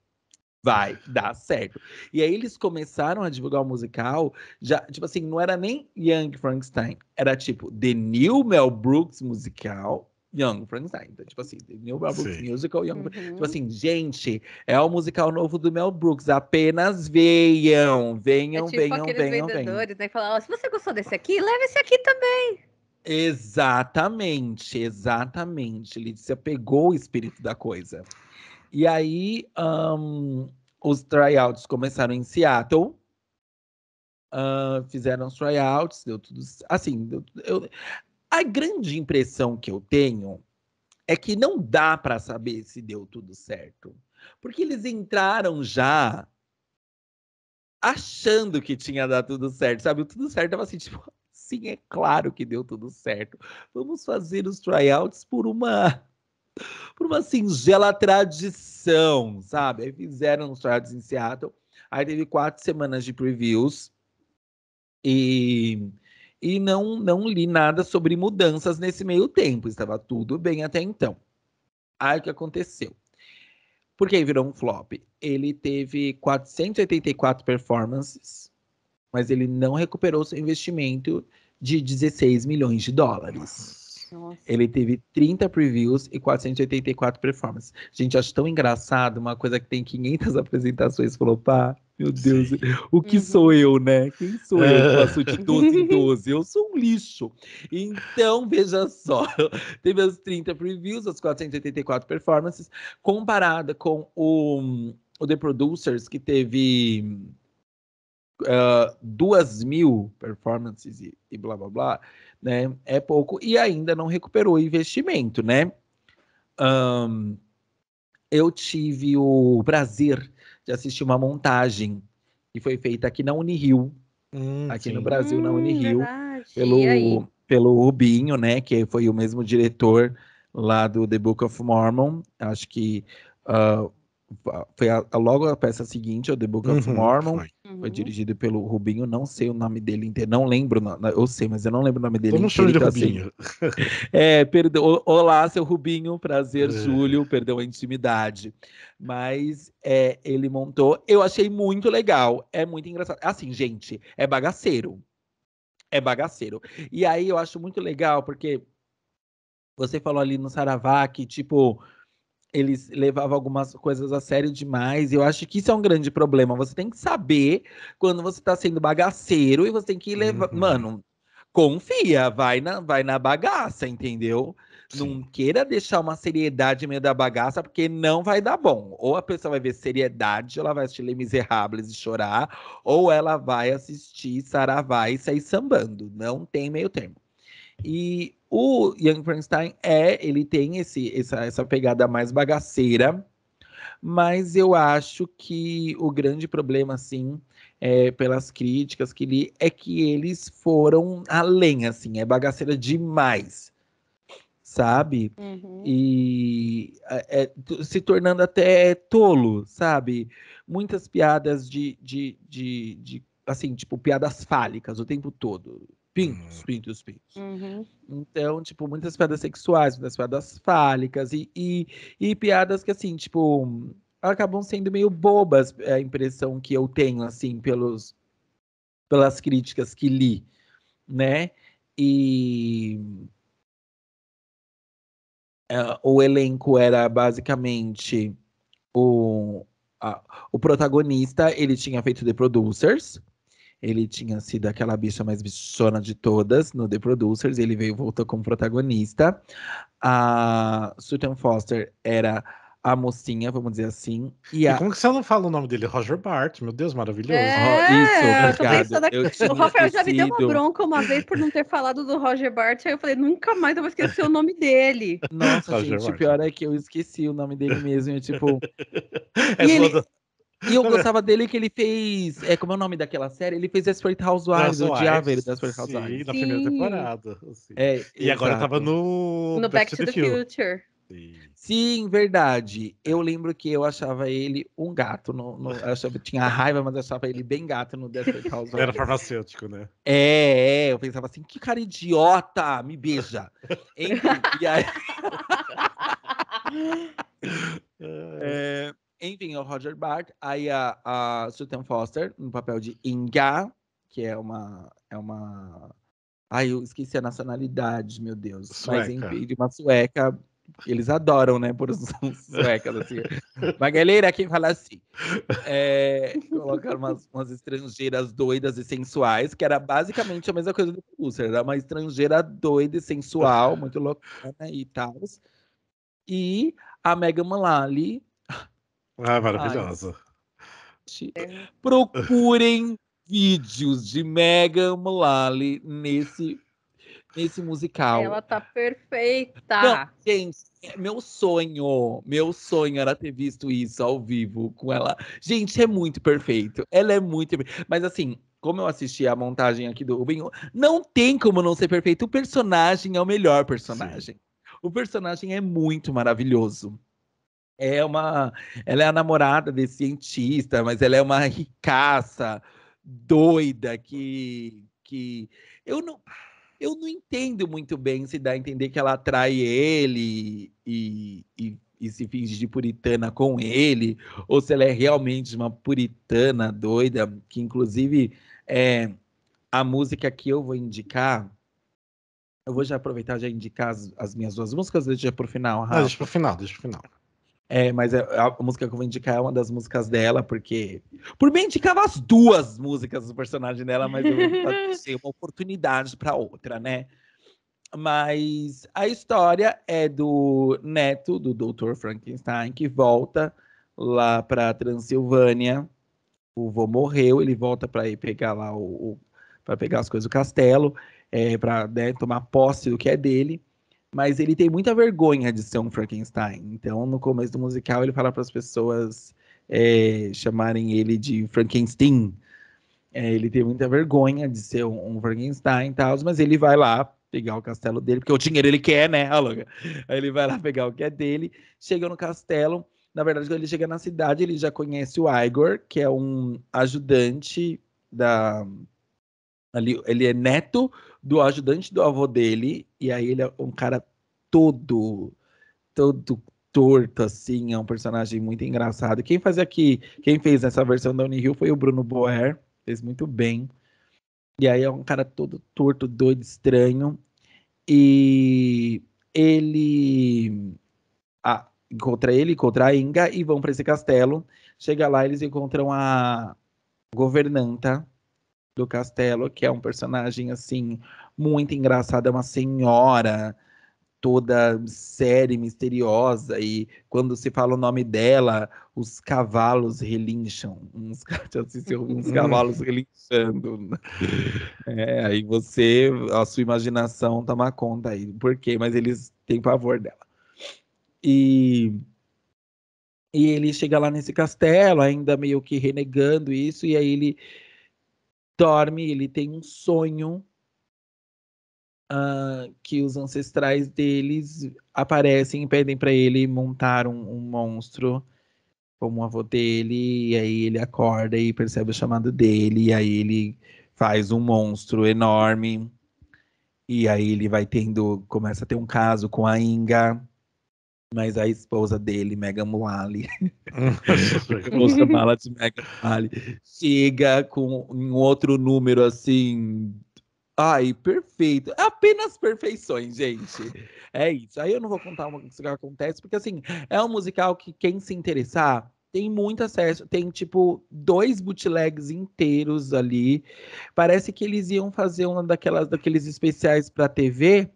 A: Vai dar certo. E aí eles começaram a divulgar o musical, já, tipo assim, não era nem Young Frankenstein, era tipo The New Mel Brooks Musical, Young Frankenstein. Então, tipo assim, The New Mel Brooks
B: Sim.
A: Musical,
C: Uhum.
A: Tipo assim, gente, é o musical novo do Mel Brooks. Apenas venham,
C: É
A: venham,
C: tipo
A: venham,
C: aqueles
A: venham, venham.
C: vendedores, né? Que falam, ó, se você gostou desse aqui, leva esse aqui também.
A: Exatamente, exatamente. Letícia pegou o espírito da coisa. E aí, os tryouts começaram em Seattle. Fizeram os tryouts, deu tudo. Assim, a grande impressão que eu tenho é que não dá para saber se deu tudo certo. Porque eles entraram já achando que tinha dado tudo certo, sabe? O tudo certo tava assim, tipo, sim, é claro que deu tudo certo. Vamos fazer os tryouts por uma singela tradição, sabe? Aí fizeram os tryouts em Seattle. Aí teve 4 semanas de previews e não li nada sobre mudanças nesse meio tempo. Estava tudo bem até então. Aí o que aconteceu? Por que virou um flop? Ele teve 484 performances, mas ele não recuperou seu investimento de 16 milhões de dólares.
C: Nossa.
A: Ele teve 30 previews e 484 performances. Gente, acho tão engraçado uma coisa que tem 500 apresentações flopar. Meu Deus,
B: Sim.
A: o que
C: Uhum.
A: sou eu, né? Quem sou eu que faço de
B: É.
A: 12 em 12? Eu sou um lixo. Então, veja só. Teve as 30 previews, as 484 performances, comparada com o The Producers, que teve 2.000 performances e blá blá blá, né? É pouco e ainda não recuperou o investimento, né? Eu tive o prazer de assistir uma montagem que foi feita aqui na Unirio, aqui no
B: Sim.
A: Brasil, na Unirio,
C: Verdade. E aí?
A: pelo Rubinho, né? Que foi o mesmo diretor lá do The Book of Mormon. Acho que ah, foi logo a peça seguinte, o The Book of
B: Uhum,
A: Mormon.
B: foi.
A: Foi
C: Uhum.
A: dirigido pelo Rubinho, não sei o nome dele inteiro, não lembro, eu sei, mas eu não lembro o nome dele
B: Todo mundo chama
A: inteiro,
B: de
A: então assim,
B: Rubinho.
A: perdão, olá, seu Rubinho, prazer,
B: É.
A: Júlio, perdão a intimidade, mas ele montou, eu achei muito legal, é muito engraçado, assim, gente, é bagaceiro, e aí eu acho muito legal, porque você falou ali no Saravá que, tipo, eles levavam algumas coisas a sério demais. E eu acho que isso é um grande problema. Você tem que saber quando você tá sendo bagaceiro e você tem que levar.
B: Uhum,
A: Mano, confia, vai na bagaça, entendeu? Não
B: sim.
A: queira deixar uma seriedade meio da bagaça, porque não vai dar bom. Ou a pessoa vai ver seriedade, ela vai assistir Les Misérables e chorar, ou ela vai assistir Saravá e sair sambando. Não tem meio termo. E o Young Frankenstein ele tem essa pegada mais bagaceira, mas eu acho que o grande problema, assim, pelas críticas que li, é que eles foram além, assim, é bagaceira demais, sabe?
C: Uhum.
A: E se tornando até tolo, sabe? Muitas piadas assim, tipo, piadas fálicas o tempo todo. Pintos,
B: Hum,
A: pintos, pintos.
C: Uhum.
A: Então, tipo, muitas piadas sexuais, muitas piadas fálicas e piadas que, assim, tipo, acabam sendo meio bobas, é a impressão que eu tenho, assim, pelas críticas que li, né? E o elenco era basicamente o, o protagonista, ele tinha feito The Producers, ele tinha sido aquela bicha mais bichona de todas no The Producers, ele veio voltou como protagonista. A Sutton Foster era a mocinha, vamos dizer assim, e
B: E como que você não fala o nome dele? Roger Bart, meu Deus, maravilhoso.
A: Isso,
C: É, eu tô
A: obrigado.
C: pensando aqui.
A: Eu
C: O
A: tinha
C: Rafael já me deu uma
A: esquecido.
C: bronca uma vez por não ter falado do Roger Bart. Aí eu falei, nunca mais eu vou esquecer o nome dele.
A: Nossa,
B: Roger
A: gente, o
B: Bart.
A: pior é que eu esqueci o nome dele mesmo, eu, tipo,
B: É
A: e
B: toda.
A: ele e eu gostava dele que ele fez, como é o nome daquela série? Ele fez Desperate Housewives,
B: Das
A: eu odiava ele
B: Wives,
A: Desperate
B: sim,
A: Housewives.
B: na primeira
C: Sim,
B: temporada. Sim. E agora tava
A: Exato.
B: no
C: no
B: Back
C: Back
B: to
C: to
B: the
C: the
B: Future.
C: Future.
B: Sim.
A: Sim, verdade. Eu
B: É.
A: lembro que eu achava ele um gato. Eu achava, tinha raiva, mas eu achava ele bem gato no Desperate
B: Era
A: Housewives.
B: farmacêutico, né?
A: Eu pensava assim, que cara idiota, me beija. Enfim, e aí,
B: É.
A: é, enfim, é o Roger Bart, aí a Sutton Foster, no papel de Inga, que é uma Ai, eu esqueci a nacionalidade, meu Deus. Mas
B: Sueca.
A: enfim, de uma sueca. Eles adoram, né, por os suecas, assim. Uma galera que fala assim. Colocaram umas estrangeiras doidas e sensuais, que era basicamente a mesma coisa do Producer. Era uma estrangeira doida e sensual, muito loucona e tal. E a Megan Mullally.
B: Ah,
A: Ai,
B: maravilhosa.
A: procurem vídeos de Megan Mullally nesse musical.
C: Ela tá
A: Não,
C: perfeita.
A: gente, meu sonho era ter visto isso ao vivo com ela. Gente, é muito perfeito. Ela é muito. Mas assim, como eu assisti a montagem aqui do Rubinho, não tem como não ser perfeito. O personagem é o melhor
B: Sim.
A: personagem. O personagem é muito maravilhoso. É uma, ela é a namorada desse cientista, mas ela é uma ricaça doida que eu não eu não entendo muito bem se dá a entender que ela atrai ele e se finge de puritana com ele, ou se ela é realmente uma puritana doida, que inclusive é a música que eu vou indicar, eu vou já aproveitar e já indicar as minhas duas músicas, deixa pro final,
B: Não, deixa pro
A: Rafa.
B: final, deixa pro final.
A: Mas a música que eu vou indicar é uma das músicas dela, porque. Por mim, indicava as duas músicas do personagem dela, mas eu deixei uma oportunidade para outra, né? Mas a história é do neto do Dr. Frankenstein, que volta lá para Transilvânia. O vô morreu, ele volta para ir pegar lá para pegar as coisas do castelo, para, né, tomar posse do que é dele. Mas ele tem muita vergonha de ser um Frankenstein. Então, no começo do musical, ele fala para as pessoas chamarem ele de Frankenstein. Ele tem muita vergonha de ser um Frankenstein e tal, mas ele vai lá pegar o castelo dele, porque o dinheiro ele quer, né? Aí ele vai lá pegar o que é dele, chega no castelo. Na verdade, quando ele chega na cidade, ele já conhece o Igor, que é um ajudante da. Ali, ele é neto do ajudante do avô dele, e aí ele é um cara todo torto, assim, é um personagem muito engraçado. Quem fez essa versão da Unihill foi o Bruno Boer, fez muito bem. E aí é um cara todo torto, doido, estranho. E ele encontra a Inga e vão para esse castelo. Chega lá, eles encontram a governanta do castelo, que é um personagem assim muito engraçado, é uma senhora toda séria e misteriosa, e quando se fala o nome dela, os cavalos relincham, uns cavalos relinchando. Aí a sua imaginação toma conta aí, por quê? Mas eles têm pavor dela. E, e ele chega lá nesse castelo, ainda meio que renegando isso, e aí ele dorme, ele tem um sonho que os ancestrais deles aparecem e pedem para ele montar um monstro como o avô dele, e aí ele acorda e percebe o chamado dele, e aí ele faz um monstro enorme, e aí ele começa a ter um caso com a Inga, mas a esposa dele, Megan Mullally, eu vou chamá-la de Megan Mullally, chega com um outro número assim. Ai, perfeito. É apenas perfeições, gente. É isso. Aí eu não vou contar uma coisa que acontece, porque assim, é um musical que quem se interessar tem muito acesso. Tem, tipo, 2 bootlegs inteiros ali. Parece que eles iam fazer uma daqueles especiais pra TV.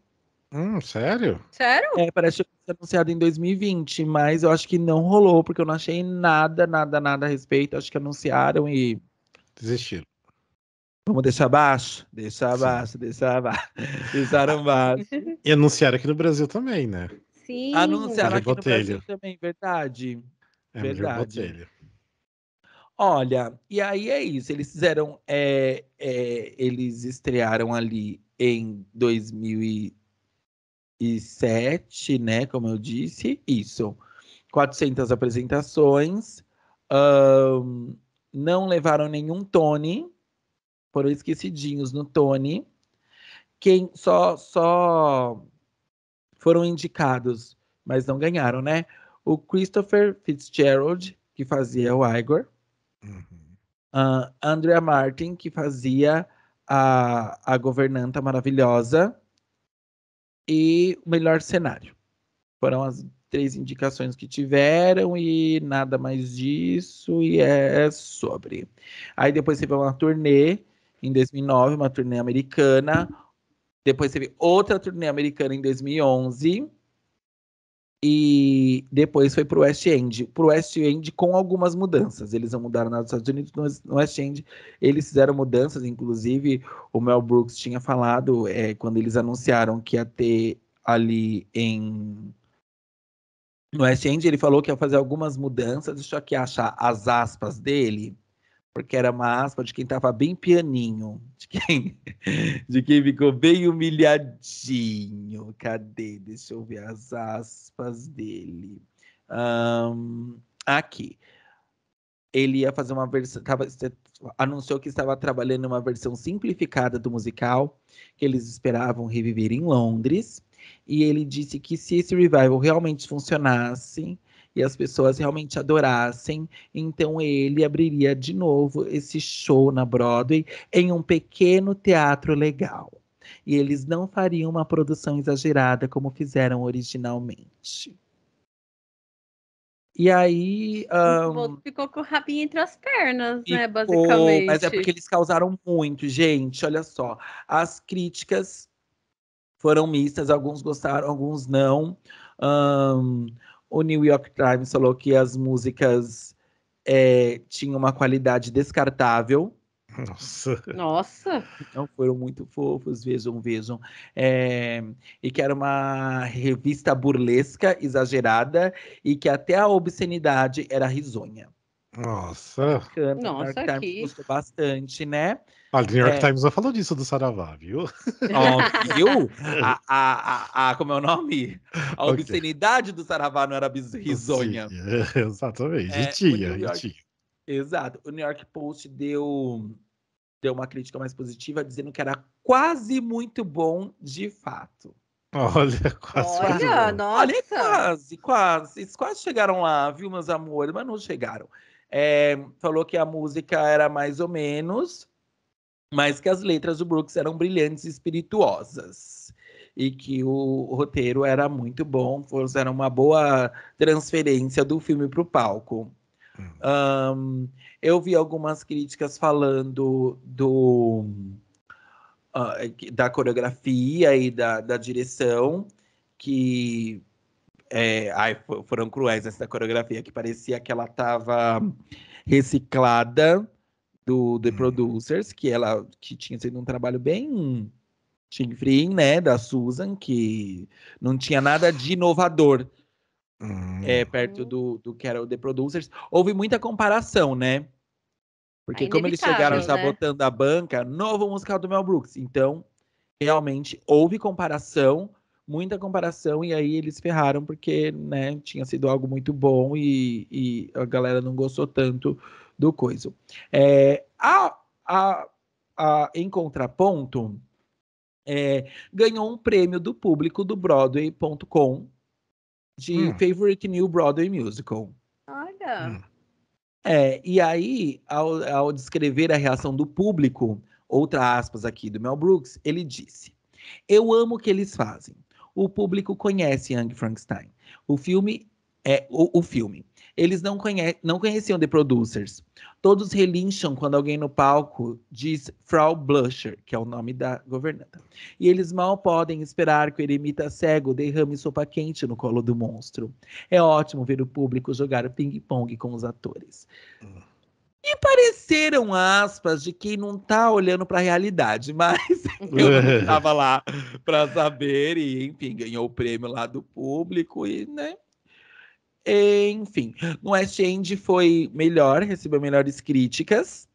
B: Sério?
C: Sério?
A: Parece que foi anunciado em 2020, mas eu acho que não rolou, porque eu não achei nada, nada, nada a respeito. Acho que anunciaram e
B: Desistiram.
A: vamos deixar abaixo? Deixar
B: Sim.
A: abaixo, deixar abaixo. Deixaram abaixo.
B: E anunciaram aqui no Brasil também, né?
A: Anunciaram
C: Sim.
B: Emily
A: aqui no Brasil
B: Botelho.
A: também, verdade.
B: Emily
A: Verdade.
B: Botelho.
A: Olha, e aí é isso. Eles fizeram. Eles estrearam ali em 2007, né? Como eu disse. Isso. 400 apresentações. Ahn, não levaram nenhum Tony. Foram esquecidinhos no Tony. Quem só foram indicados, mas não ganharam, né? O Christopher Fitzgerald, que fazia o Igor,
B: Uhum.
A: Andrea Martin, que fazia a governanta maravilhosa e o melhor cenário. Foram as 3 indicações que tiveram e nada mais disso, e é sobre. Aí depois teve uma turnê em 2009, uma turnê americana. Depois teve outra turnê americana em 2011. E depois foi pro West End. Pro West End com algumas mudanças. Eles não mudaram nada nos Estados Unidos, no West End eles fizeram mudanças. Inclusive, o Mel Brooks tinha falado, quando eles anunciaram que ia ter ali no West End, ele falou que ia fazer algumas mudanças. Deixa eu aqui achar as aspas dele, porque era uma aspa de quem tava bem pianinho, de quem ficou bem humilhadinho. Cadê? Deixa eu ver as aspas dele. Aqui. Ele ia fazer uma versão, anunciou que estava trabalhando em uma versão simplificada do musical, que eles esperavam reviver em Londres, e ele disse que se esse revival realmente funcionasse e as pessoas realmente adorassem, então ele abriria de novo esse show na Broadway em um pequeno teatro legal. E eles não fariam uma produção exagerada como fizeram originalmente. E aí.
C: Ficou com o rabinho entre as pernas, né?
A: Ficou,
C: Basicamente.
A: mas é porque eles causaram muito, gente. Olha só. As críticas foram mistas, alguns gostaram, alguns não. O New York Times falou que as músicas tinham uma qualidade descartável.
C: Nossa.
A: Não foram muito fofos, vejam. E que era uma revista burlesca, exagerada, e que até a obscenidade era risonha.
B: Nossa.
A: Bacana, o New York Times gostou bastante, né?
B: O New York Times já falou disso do Saravá, viu?
A: Ó, viu? Como é o nome? A obscenidade do Saravá não era risonha.
B: Sim, exatamente. Tinha.
A: Exato. O New York Post deu uma crítica mais positiva, dizendo que era quase muito bom de fato.
B: Olha, quase.
C: Nossa.
A: Olha, quase. Eles quase chegaram lá, viu, meus amores? Mas não chegaram. Falou que a música era mais ou menos, mas que as letras do Brooks eram brilhantes e espirituosas. E que o roteiro era muito bom, era uma boa transferência do filme para o palco. Eu vi algumas críticas falando da coreografia e da direção, que foram cruéis essa coreografia, que parecia que ela estava reciclada do The Producers, que tinha sido um trabalho bem chinfrim, né, da Susan, que não tinha nada de inovador perto do que era o The Producers. Houve muita comparação, né? Porque como eles chegaram já botando a banca, novo musical do Mel Brooks. Então, realmente, houve comparação, muita comparação, e aí eles ferraram porque, né, tinha sido algo muito bom e a galera não gostou tanto do coisa. Em contraponto, ganhou um prêmio do público do Broadway.com de Favorite New Broadway Musical.
C: Olha.
A: E aí, ao descrever a reação do público, outra aspas aqui do Mel Brooks, ele disse: "Eu amo o que eles fazem. O público conhece Young Frankenstein. O filme é o filme. Eles não conheciam The Producers. Todos relincham quando alguém no palco diz Frau Blusher, que é o nome da governanta. E eles mal podem esperar que o eremita cego derrame sopa quente no colo do monstro. É ótimo ver o público jogar ping-pong com os atores." E pareceram aspas de quem não tá olhando para a realidade, mas eu não estava lá para saber, e enfim, ganhou o prêmio lá do público, e né? Enfim, no West End foi melhor, recebeu melhores críticas,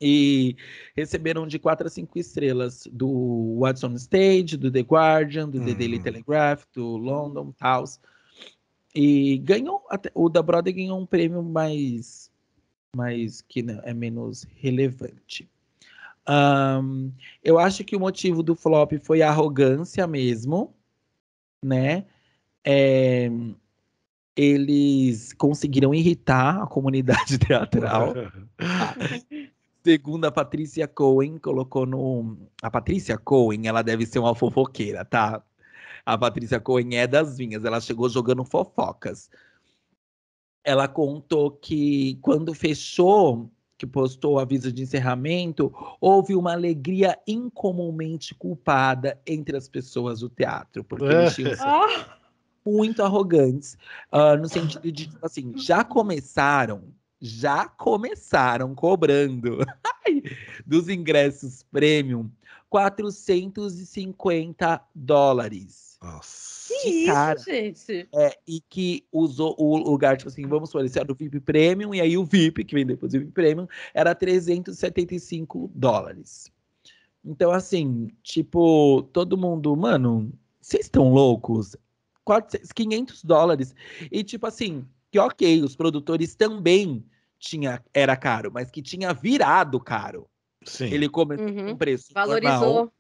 A: e receberam de 4 a 5 estrelas do What's on Stage, do The Guardian, do The Daily Telegraph, do London House, e ganhou, o da Broadway ganhou um prêmio mais que é menos relevante. Eu acho que o motivo do flop foi a arrogância mesmo, né? Eles conseguiram irritar a comunidade teatral. Segundo a Patrícia Cohen, colocou no... A Patrícia Cohen, ela deve ser uma fofoqueira, tá? A Patrícia Cohen é das minhas, ela chegou jogando fofocas. Ela contou que quando fechou, que postou o aviso de encerramento, houve uma alegria incomumente culpada entre as pessoas do teatro, porque eles tinham sido
C: Ah,
A: muito arrogantes, no sentido de, tipo assim, já começaram cobrando dos ingressos premium $450
B: Nossa.
C: que
A: de
C: isso,
A: cara.
C: gente?
A: E que usou o lugar, tipo assim, vamos supor, esse era o VIP Premium, e aí o VIP, que vem depois do VIP Premium, era $375. Então, assim, tipo, todo mundo, mano, vocês estão loucos? $500. E, tipo assim, que ok, os produtores também era caro, mas que tinha virado caro.
B: Sim.
A: Ele começou com
C: Uhum.
A: preço normal
C: Valorizou.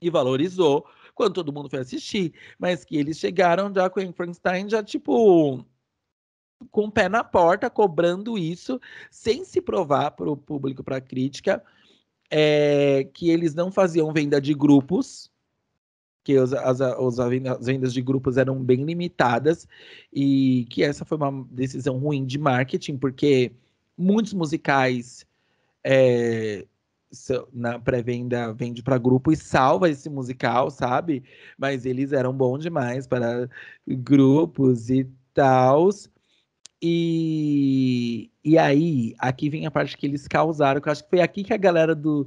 A: e valorizou quando todo mundo foi assistir. Mas que eles chegaram já com o Frankenstein, já, tipo, com o pé na porta, cobrando isso, sem se provar para o público, para a crítica, que eles não faziam venda de grupos, que as vendas de grupos eram bem limitadas, e que essa foi uma decisão ruim de marketing, porque muitos musicais na pré-venda vende para grupo e salva esse musical, sabe? Mas eles eram bons demais para grupos e tals. E aí, aqui vem a parte que eles causaram, que eu acho que foi aqui que a galera do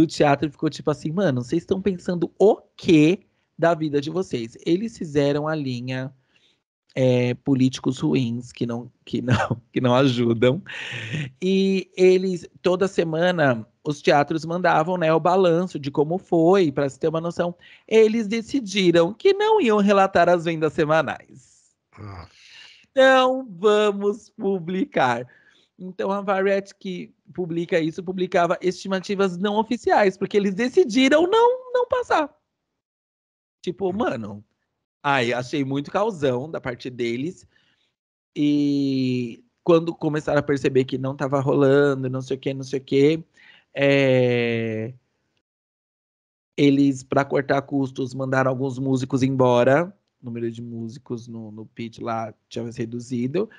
A: teatro ficou tipo assim, mano, vocês estão pensando o quê da vida de vocês? Eles fizeram a linha políticos ruins que não ajudam. E eles, toda semana, os teatros mandavam, né, o balanço de como foi, para se ter uma noção. Eles decidiram que não iam relatar as vendas semanais.
B: Ah,
A: Não vamos publicar. Então a Variety que publica isso, publicava estimativas não oficiais, porque eles decidiram não passar. Tipo, mano, ai, achei muito causão da parte deles. E quando começaram a perceber que não estava rolando, não sei o que, não sei o que, eles, para cortar custos, mandaram alguns músicos embora. O número de músicos no pitch lá tinha sido reduzido.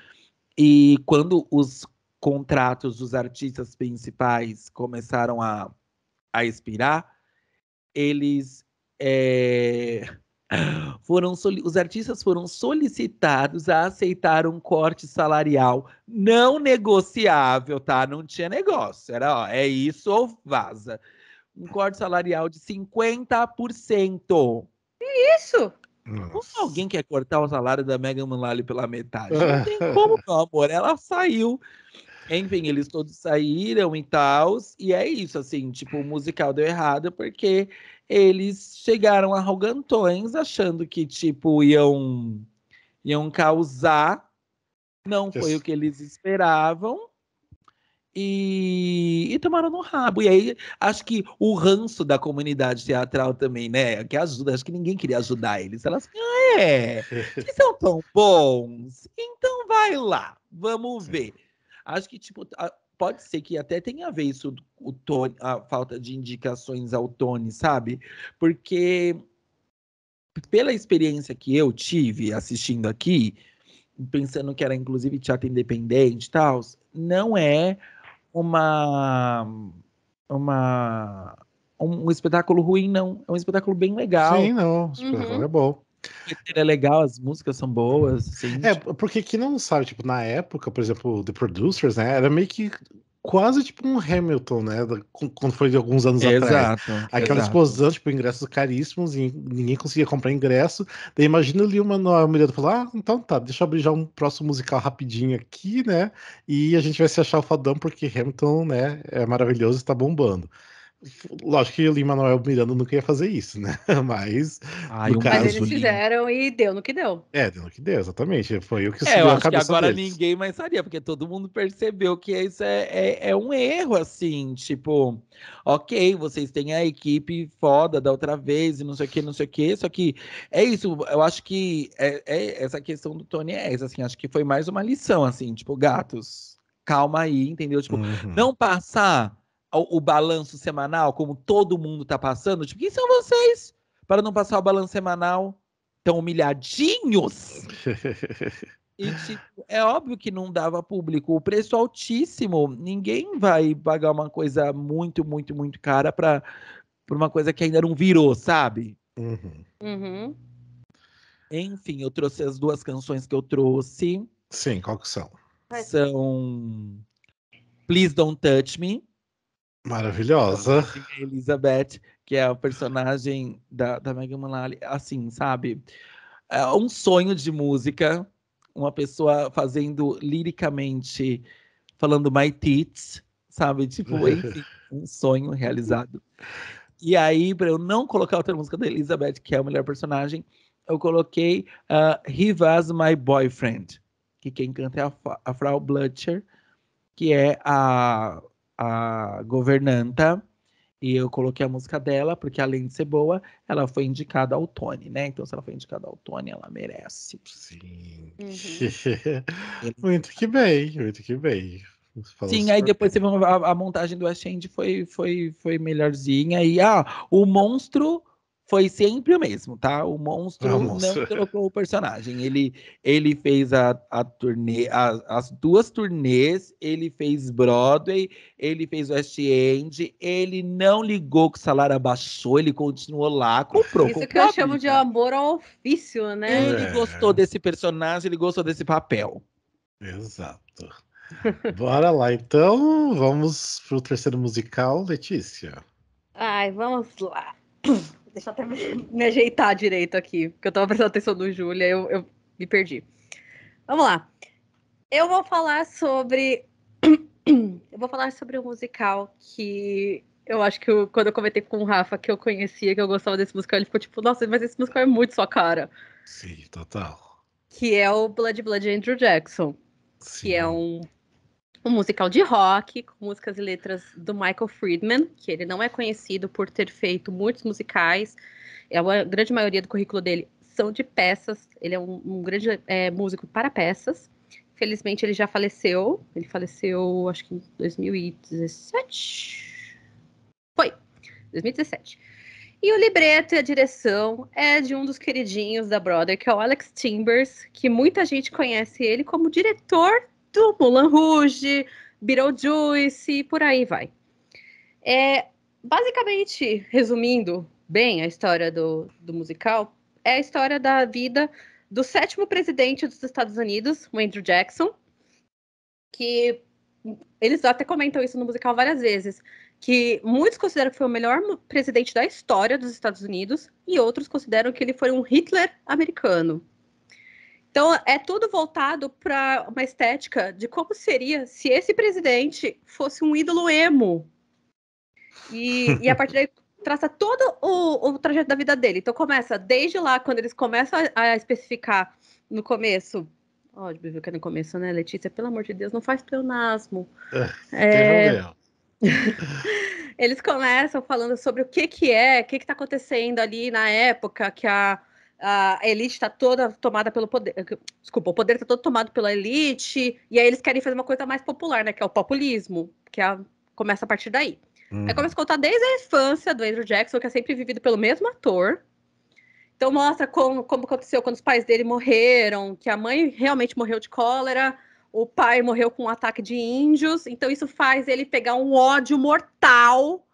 A: E quando os contratos dos artistas principais começaram a expirar, eles os artistas foram solicitados a aceitar um corte salarial não negociável, tá? Não tinha negócio. Era, ó, é isso ou vaza. Um corte salarial de 50%.
C: Isso.
A: Como
B: nossa.
A: alguém quer cortar o salário da Megan Mullally pela metade? Não tem como, meu amor. Ela saiu. Enfim, eles todos saíram e tal, e é isso, assim, tipo, o musical deu errado porque eles chegaram arrogantões, achando que, tipo, iam causar, não foi o que eles esperavam, e tomaram no rabo. E aí, acho que o ranço da comunidade teatral também, né, que ajuda, acho que ninguém queria ajudar eles. Elas, vocês são tão bons, então vai lá, vamos
B: Sim.
A: ver. Acho que, tipo, pode ser que até tenha a ver isso, o Tony, a falta de indicações ao Tony, sabe? Porque, pela experiência que eu tive assistindo aqui, pensando que era inclusive teatro independente e tal, não é uma, um espetáculo ruim, não. É um espetáculo bem
B: Sim,
A: legal.
B: não. O espetáculo
C: Uhum.
B: é bom.
A: É legal, as músicas são boas, assim,
B: É,
A: tipo,
B: porque quem não sabe, tipo, na época, por exemplo, The Producers, né, era meio que quase tipo um Hamilton, né, quando foi de alguns anos atrás.
A: exato,
B: Aquela
A: exato.
B: explosão, tipo, ingressos caríssimos e ninguém conseguia comprar ingresso. Daí imagina ali uma Manuel Miranda falar, então tá, deixa eu abrir já um próximo musical rapidinho aqui, né, e a gente vai se achar o fodão porque Hamilton, né, é maravilhoso e tá bombando. Lógico que o Lin-Manuel Miranda nunca ia fazer isso, né, mas
A: Ai,
B: no
A: um
C: Mas
B: caso...
A: beijo,
C: eles
A: Lin.
C: fizeram e deu no que deu.
B: Deu no que deu, exatamente. Foi o que
A: Eu
B: subiu a
A: acho que
B: cabeça
A: agora
B: deles.
A: ninguém mais faria, porque todo mundo percebeu que isso é um erro, assim, tipo, ok, vocês têm a equipe foda da outra vez e não sei o que, não sei o que, só que é isso, eu acho que essa questão do Tony é essa, assim, acho que foi mais uma lição, assim, tipo, gatos, calma aí, entendeu? Tipo,
B: Uhum.
A: não passar, o balanço semanal, como todo mundo tá passando. Tipo, quem são vocês para não passar o balanço semanal tão humilhadinhos? E, tipo, é óbvio que não dava público. O preço altíssimo. Ninguém vai pagar uma coisa muito, muito, muito cara por uma coisa que ainda não virou, sabe?
B: Uhum.
C: Uhum.
A: Enfim, eu trouxe as duas canções que eu trouxe.
B: Sim, qual que são?
A: São Please Don't Touch Me,
B: Maravilhosa.
A: Elizabeth, que é a personagem da Megan Mullally. Assim, sabe? É um sonho de música. Uma pessoa fazendo liricamente, falando my tits, sabe? Tipo, enfim, um sonho realizado. E aí, para eu não colocar outra música da Elizabeth, que é a melhor personagem, eu coloquei He Was My Boyfriend, que quem canta é a Frau Blucher, que é a governanta. E eu coloquei a música dela, porque além de ser boa, ela foi indicada ao Tony, né? Então, se ela foi indicada ao Tony, ela merece.
B: Sim.
C: Uhum.
B: Muito que bem, muito que bem. Falou
A: Sim, aí
B: super
A: depois
B: bem.
A: teve a montagem do West End foi melhorzinha. E o monstro foi sempre o mesmo, tá? O monstro não
B: Vamos.
A: trocou o personagem. Ele fez a turnê, as duas turnês, ele fez Broadway, ele fez West End, ele não ligou que o salário abaixou, ele continuou lá, comprou
C: Isso que eu
A: a
C: chamo de
A: briga.
C: amor ao ofício, né?
A: Ele gostou
B: É,
A: desse personagem, ele gostou desse papel.
B: exato. Bora lá, então. Vamos pro terceiro musical, Letícia.
C: Ai, vamos lá. Deixa eu até me ajeitar direito aqui, porque eu tava prestando atenção no Júlia, eu me perdi. Vamos lá. Eu vou falar sobre. Eu vou falar sobre um musical que eu acho que quando eu comentei com o Rafa que eu conhecia, que eu gostava desse musical, ele ficou tipo, nossa, mas esse musical é muito sua cara.
B: Sim, total.
C: Que é o Blood Blood Andrew Jackson, que é
B: Sim.
C: um musical de rock, com músicas e letras do Michael Friedman, que ele não é conhecido por ter feito muitos musicais. A grande maioria do currículo dele são de peças. Ele é um grande músico para peças. Felizmente, ele já faleceu. Ele faleceu, acho que em 2017. Foi, 2017. E o libreto e a direção é de um dos queridinhos da Broadway, que é o Alex Timbers, que muita gente conhece ele como diretor do Moulin Rouge, Beetlejuice e por aí vai. Basicamente, resumindo bem a história do musical, é a história da vida do 7º presidente dos Estados Unidos, o Andrew Jackson, que eles até comentam isso no musical várias vezes, que muitos consideram que foi o melhor presidente da história dos Estados Unidos e outros consideram que ele foi um Hitler americano. Então, é tudo voltado para uma estética de como seria se esse presidente fosse um ídolo emo. E a partir daí traça todo o trajeto da vida dele. Então, começa desde lá, quando eles começam a especificar no começo. Óbvio que é no começo, né, Letícia? Pelo amor de Deus, não faz pleonasmo.
B: Tem problema.
C: Eles começam falando sobre o que está acontecendo ali na época que a elite está toda tomada pelo poder. Desculpa, o poder está todo tomado pela elite, e aí eles querem fazer uma coisa mais popular, né? Que é o populismo, começa a partir daí. Aí começa a contar desde a infância do Andrew Jackson, que é sempre vivido pelo mesmo ator. Então mostra como aconteceu quando os pais dele morreram, que a mãe realmente morreu de cólera, o pai morreu com um ataque de índios. Então isso faz ele pegar um ódio mortal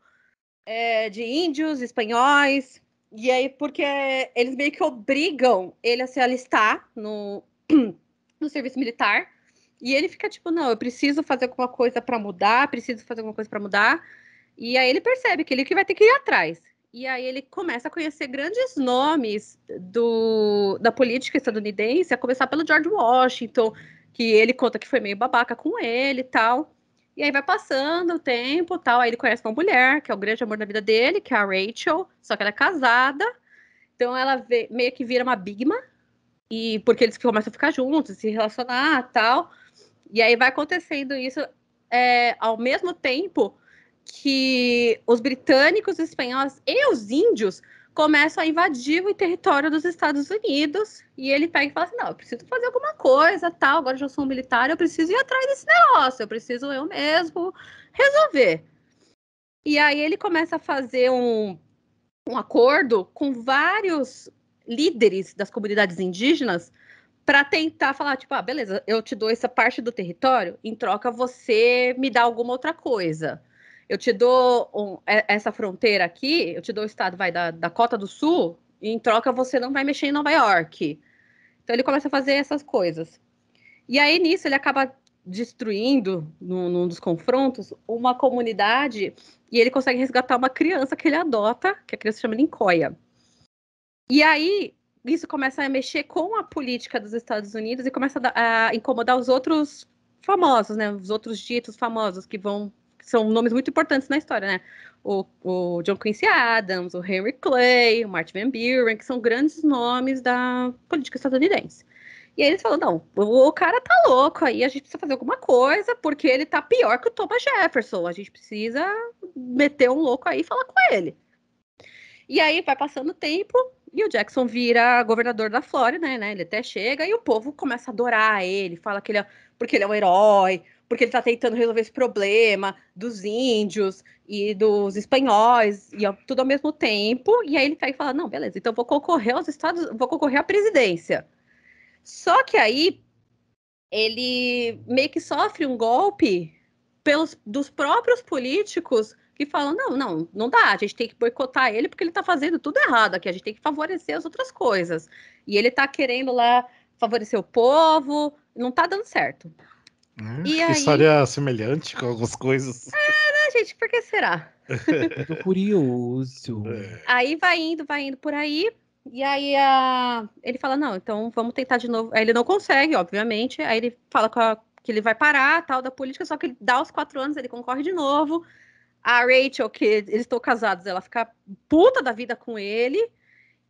C: de índios, espanhóis. E aí, porque eles meio que obrigam ele a se alistar no serviço militar. E ele fica tipo, não, eu preciso fazer alguma coisa para mudar, preciso fazer alguma coisa para mudar. E aí ele percebe que ele que vai ter que ir atrás. E aí ele começa a conhecer grandes nomes da política estadunidense, a começar pelo George Washington, que ele conta que foi meio babaca com ele e tal. E aí vai passando o tempo tal, aí ele conhece uma mulher, que é o grande amor da vida dele, que é a Rachel, só que ela é casada. Então ela meio que vira uma bigma, e porque eles começam a ficar juntos, se relacionar tal. E aí vai acontecendo isso ao mesmo tempo que os britânicos, os espanhóis e os índios começam a invadir o território dos Estados Unidos, e ele pega e fala assim, não, eu preciso fazer alguma coisa, tal, agora eu já sou um militar, eu preciso ir atrás desse negócio, eu preciso eu mesmo resolver. E aí ele começa a fazer um acordo com vários líderes das comunidades indígenas para tentar falar, tipo, beleza, eu te dou essa parte do território, em troca você me dá alguma outra coisa. Eu te dou essa fronteira aqui, eu te dou o estado, da Dakota do Sul, e em troca você não vai mexer em Nova York. Então ele começa a fazer essas coisas. E aí nisso ele acaba destruindo, num dos confrontos, uma comunidade, e ele consegue resgatar uma criança que ele adota, que a criança chama Lincoln. E aí isso começa a mexer com a política dos Estados Unidos e começa a incomodar os outros famosos, né? Os outros ditos famosos que são nomes muito importantes na história, né? O John Quincy Adams, o Henry Clay, o Martin Van Buren, que são grandes nomes da política estadunidense. E aí eles falam, não, o cara tá louco aí, a gente precisa fazer alguma coisa, porque ele tá pior que o Thomas Jefferson, a gente precisa meter um louco aí e falar com ele. E aí vai passando o tempo, e o Jackson vira governador da Flórida, né? Ele até chega, e o povo começa a adorar ele, fala que porque ele é um herói, porque ele tá tentando resolver esse problema dos índios e dos espanhóis, e tudo ao mesmo tempo, e aí ele pega e fala, não, beleza, então vou concorrer à presidência. Só que aí ele meio que sofre um golpe dos próprios políticos que falam, não dá, a gente tem que boicotar ele porque ele tá fazendo tudo errado aqui, a gente tem que favorecer as outras coisas. E ele tá querendo lá favorecer o povo, não tá dando certo.
B: Que história semelhante com algumas coisas.
C: Gente, por que será?
A: Tô curioso.
C: Aí vai indo por aí, e aí ele fala, não, então vamos tentar de novo. Aí ele não consegue, obviamente, aí ele fala que ele vai parar, tal, da política, só que ele dá os 4 anos, ele concorre de novo. A Rachel, que eles estão casados, ela fica puta da vida com ele,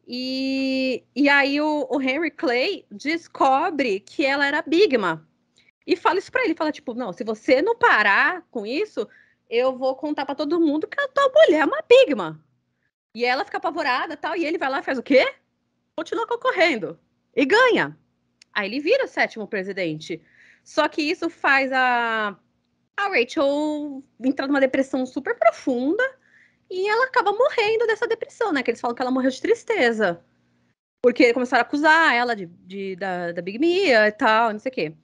C: e aí o Henry Clay descobre que ela era bigma, e fala isso pra ele, fala tipo, não, se você não parar com isso, eu vou contar pra todo mundo que a tua mulher é uma bigma. E ela fica apavorada, tal, e ele vai lá e faz o quê? Continua concorrendo. E ganha. Aí ele vira o 7º presidente. Só que isso faz a Rachel entrar numa depressão super profunda e ela acaba morrendo dessa depressão, né? Que eles falam que ela morreu de tristeza. Porque começaram a acusar ela da bigmia e tal, não sei o quê.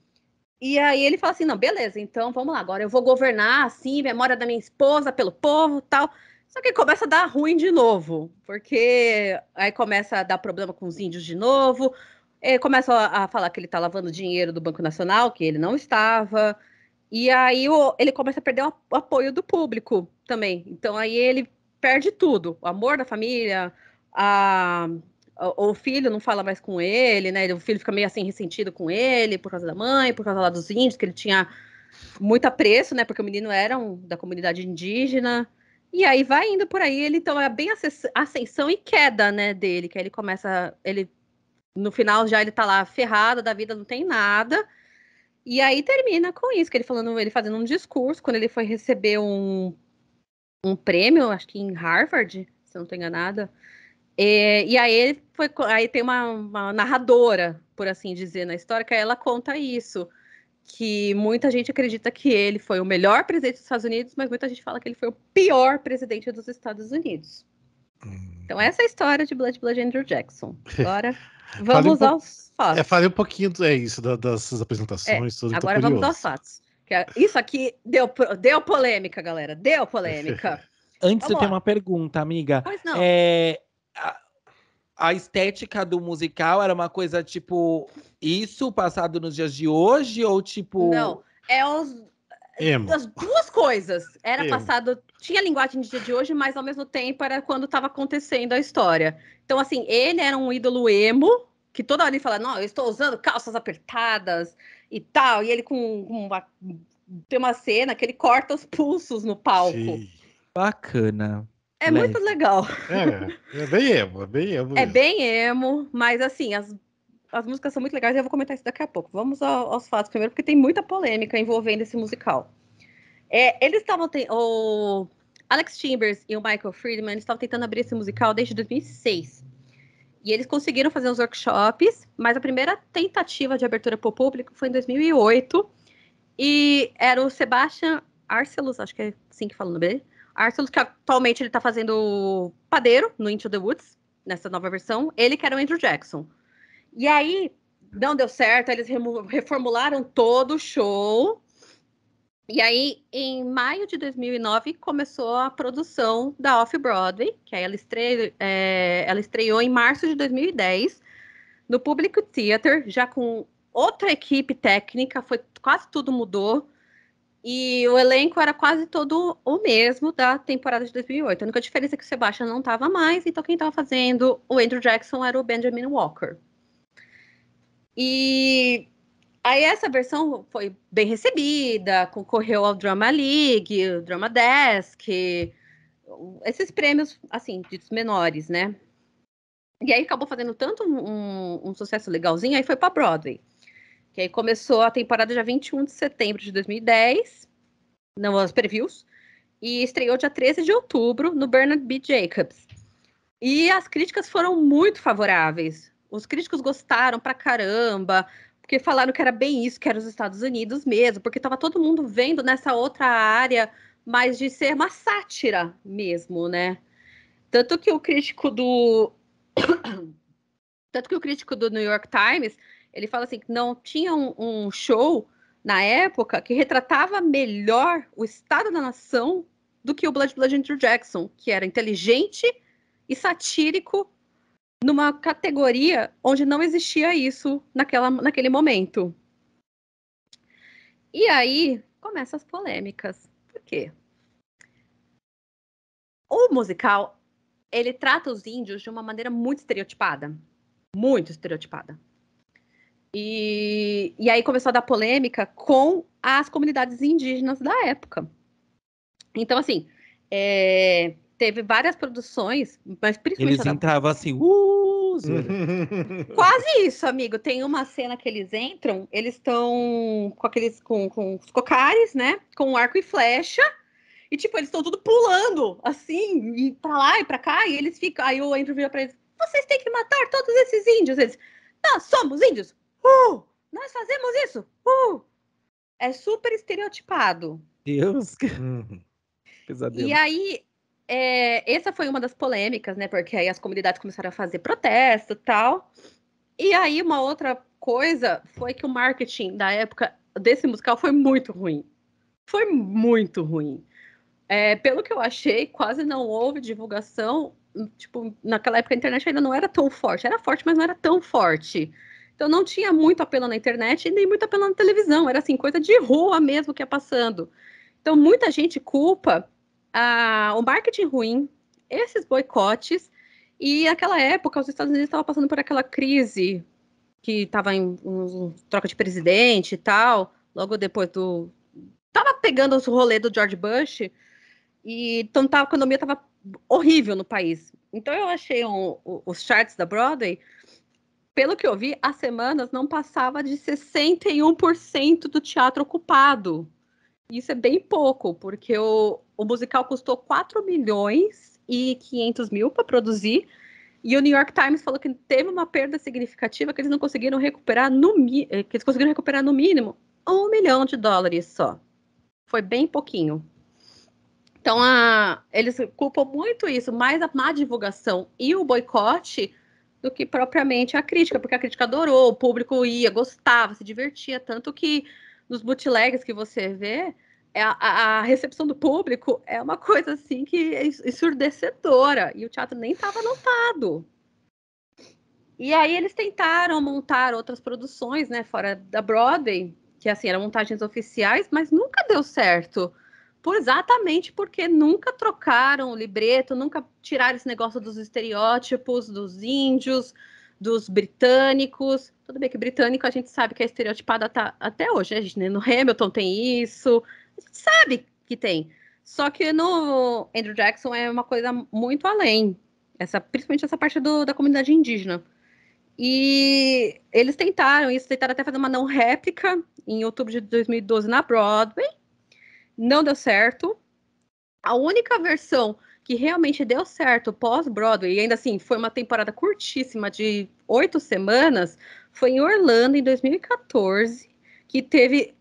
C: E aí ele fala assim, não, beleza, então vamos lá, agora eu vou governar assim, memória da minha esposa, pelo povo, tal. Só que começa a dar ruim de novo, porque aí começa a dar problema com os índios de novo, começa a falar que ele tá lavando dinheiro do Banco Nacional, que ele não estava, e aí ele começa a perder o apoio do público também. Então aí ele perde tudo, o amor da família, o filho não fala mais com ele, né? O filho fica meio assim ressentido com ele por causa da mãe, por causa lá dos índios, que ele tinha muito apreço, né? Porque o menino era da comunidade indígena. E aí vai indo por aí, ele então é bem ascensão e queda, né, dele, que aí ele começa, no final já ele tá lá ferrado da vida, não tem nada. E aí termina com isso, que ele fazendo um discurso quando ele foi receber um prêmio, acho que em Harvard, se eu não tô enganada. E aí aí tem uma narradora, por assim dizer, na história, que aí ela conta isso, que muita gente acredita que ele foi o melhor presidente dos Estados Unidos, mas muita gente fala que ele foi o pior presidente dos Estados Unidos. Então essa é a história de Blood Andrew Jackson. Agora vamos aos fatos.
B: Falei um pouquinho isso, das apresentações, tudo.
C: Agora vamos aos fatos. Isso aqui deu polêmica, galera. Deu polêmica.
A: Antes eu tenho uma pergunta, amiga.
C: Pois não.
A: A estética do musical era uma coisa tipo isso passado nos dias de hoje ou tipo
C: não, as duas coisas. Era passado, tinha linguagem de dia de hoje, mas ao mesmo tempo era quando estava acontecendo a história. Então assim, ele era um ídolo emo que toda hora ele fala, não, eu estou usando calças apertadas e tal, e ele tem uma cena que ele corta os pulsos no palco.
B: Sim.
A: Bacana.
C: É muito legal.
B: É bem emo, é bem emo.
C: É bem emo, mas assim, as músicas são muito legais e eu vou comentar isso daqui a pouco. Vamos aos fatos primeiro, porque tem muita polêmica envolvendo esse musical. Eles estavam... O Alex Chambers e o Michael Friedman estavam tentando abrir esse musical desde 2006. E eles conseguiram fazer os workshops, mas a primeira tentativa de abertura para o público foi em 2008. E era o Sebastian Arcelus, acho que é assim que fala o nome dele. Arcelus, que atualmente ele tá fazendo padeiro no Into the Woods, nessa nova versão. Ele que era o Andrew Jackson. E aí, não deu certo, eles reformularam todo o show. E aí, em maio de 2009, começou a produção da Off-Broadway, que aí ela estreou em março de 2010, no Public Theater, já com outra equipe técnica, quase tudo mudou. E o elenco era quase todo o mesmo da temporada de 2008. A única diferença é que o Sebastian não estava mais, então quem estava fazendo o Andrew Jackson era o Benjamin Walker. E aí essa versão foi bem recebida, concorreu ao Drama League, o Drama Desk, esses prêmios, assim, ditos menores, né? E aí acabou fazendo tanto um sucesso legalzinho, aí foi para Broadway. Que aí começou a temporada dia 21 de setembro de 2010, nos previews, e estreou dia 13 de outubro no Bernard B. Jacobs. E as críticas foram muito favoráveis. Os críticos gostaram pra caramba, porque falaram que era bem isso, que era os Estados Unidos mesmo, porque estava todo mundo vendo nessa outra área, mais de ser uma sátira mesmo, né? Tanto que o crítico do New York Times, ele fala assim, que não tinha um show na época que retratava melhor o estado da nação do que o Blood Andrew Jackson, que era inteligente e satírico numa categoria onde não existia isso naquele momento. E aí começam as polêmicas. Por quê? O musical, ele trata os índios de uma maneira muito estereotipada. Muito estereotipada. E aí começou a dar polêmica com as comunidades indígenas da época. Então, assim, teve várias produções, mas principalmente...
A: Eles entravam assim,
C: Quase isso, amigo. Tem uma cena que eles entram, eles estão com os cocares, né? Com arco e flecha. E, tipo, eles estão tudo pulando, assim, e pra lá e pra cá. E eles ficam... Aí o Andrew vira pra eles, vocês têm que matar todos esses índios. Eles, nós somos índios. Nós fazemos isso. É super estereotipado.
A: Deus, pesadelo.
C: E aí, essa foi uma das polêmicas, né? Porque aí as comunidades começaram a fazer protesto e tal. E aí, uma outra coisa foi que o marketing da época desse musical foi muito ruim. Foi muito ruim. Pelo que eu achei, quase não houve divulgação. Tipo, naquela época a internet ainda não era tão forte. Era forte, mas não era tão forte. Então não tinha muito apelo na internet e nem muito apelo na televisão. Era assim, coisa de rua mesmo que ia passando. Então muita gente culpa o marketing ruim, esses boicotes. E naquela época os Estados Unidos estavam passando por aquela crise que estava em troca de presidente e tal. Logo depois tava pegando os rolês do George Bush. E então a economia estava horrível no país. Então eu achei os charts da Broadway, pelo que eu vi, as semanas não passava de 61% do teatro ocupado. Isso é bem pouco, porque o musical custou 4 milhões e 500 mil para produzir, e o New York Times falou que teve uma perda significativa, que eles não conseguiram recuperar que eles conseguiram recuperar no mínimo $1 milhão só. Foi bem pouquinho. Então, eles culpam muito isso, mais a má divulgação e o boicote do que propriamente a crítica, porque a crítica adorou, o público ia, gostava, se divertia, tanto que nos bootlegs que você vê, a recepção do público é uma coisa assim que é ensurdecedora, e o teatro nem estava lotado. E aí eles tentaram montar outras produções, né, fora da Broadway, que assim, eram montagens oficiais, mas nunca deu certo. Exatamente porque nunca trocaram o libreto, nunca tiraram esse negócio dos estereótipos, dos índios, dos britânicos. Tudo bem que britânico a gente sabe que é estereotipada até hoje, né, gente? No Hamilton tem isso, a gente sabe que tem. Só que no Andrew Jackson é uma coisa muito além, principalmente essa parte da comunidade indígena. E eles tentaram até fazer uma não réplica em outubro de 2012 na Broadway. Não deu certo. A única versão que realmente deu certo pós-Broadway, e ainda assim foi uma temporada curtíssima de 8 semanas, foi em Orlando, em 2014, que teve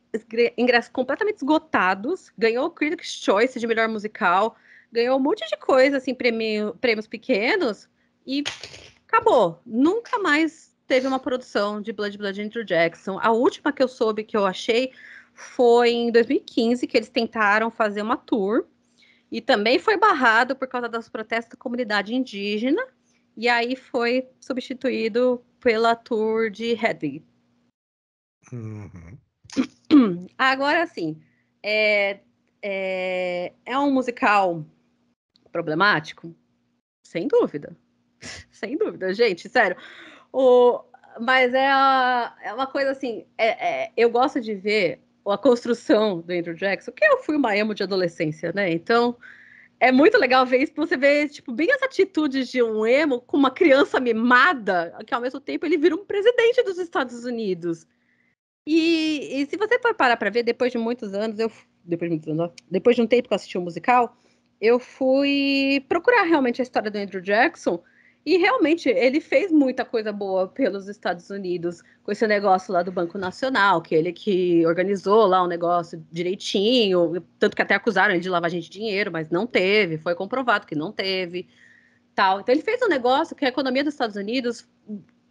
C: ingressos completamente esgotados, ganhou o Critics' Choice de melhor musical, ganhou um monte de coisa, assim, prêmios pequenos, e acabou. Nunca mais teve uma produção de Blood Blood Andrew Jackson. A última que eu soube, que eu achei, foi em 2015, que eles tentaram fazer uma tour, e também foi barrado por causa dos protestos da comunidade indígena, e aí foi substituído pela tour de Hedwig.
B: Uhum.
C: Agora, assim, é um musical problemático? Sem dúvida. Sem dúvida, gente, sério. Mas é uma coisa assim, eu gosto de ver a construção do Andrew Jackson, que eu fui uma emo de adolescência, né? Então, é muito legal ver isso, você vê, tipo, bem as atitudes de um emo com uma criança mimada, que ao mesmo tempo ele vira um presidente dos Estados Unidos. E se você for parar para ver, depois de muitos anos, depois de um tempo que eu assisti um musical, eu fui procurar realmente a história do Andrew Jackson, e realmente ele fez muita coisa boa pelos Estados Unidos, com esse negócio lá do Banco Nacional, que ele que organizou lá um negócio direitinho, tanto que até acusaram ele de lavagem de dinheiro, mas não teve, foi comprovado que não teve, tal. Então ele fez um negócio que a economia dos Estados Unidos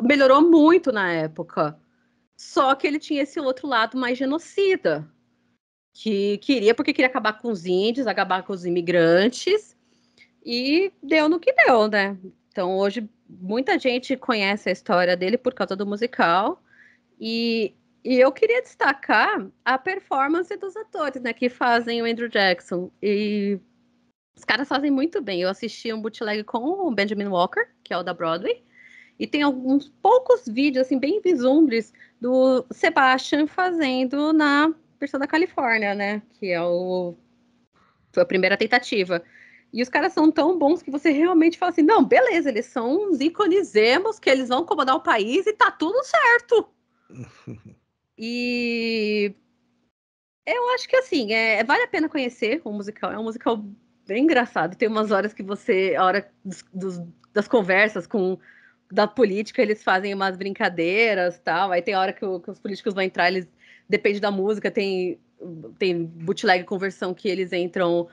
C: melhorou muito na época. Só que ele tinha esse outro lado mais genocida, que porque queria acabar com os índios, acabar com os imigrantes, e deu no que deu, né? Então hoje muita gente conhece a história dele por causa do musical, e eu queria destacar a performance dos atores, né, que fazem o Andrew Jackson, e os caras fazem muito bem. Eu assisti um bootleg com o Benjamin Walker, que é o da Broadway, e tem alguns poucos vídeos, assim, bem vislumbres do Sebastian fazendo na versão da Califórnia, né? Que foi a primeira tentativa. E os caras são tão bons que você realmente fala assim, não, beleza, eles são uns ícones emos, que eles vão comandar o país e tá tudo certo. E eu acho que, assim, vale a pena conhecer o musical. É um musical bem engraçado. Tem umas horas que a hora das conversas da política, eles fazem umas brincadeiras, tal. Aí tem a hora que os políticos vão entrar, depende da música, tem bootleg com versão que eles entram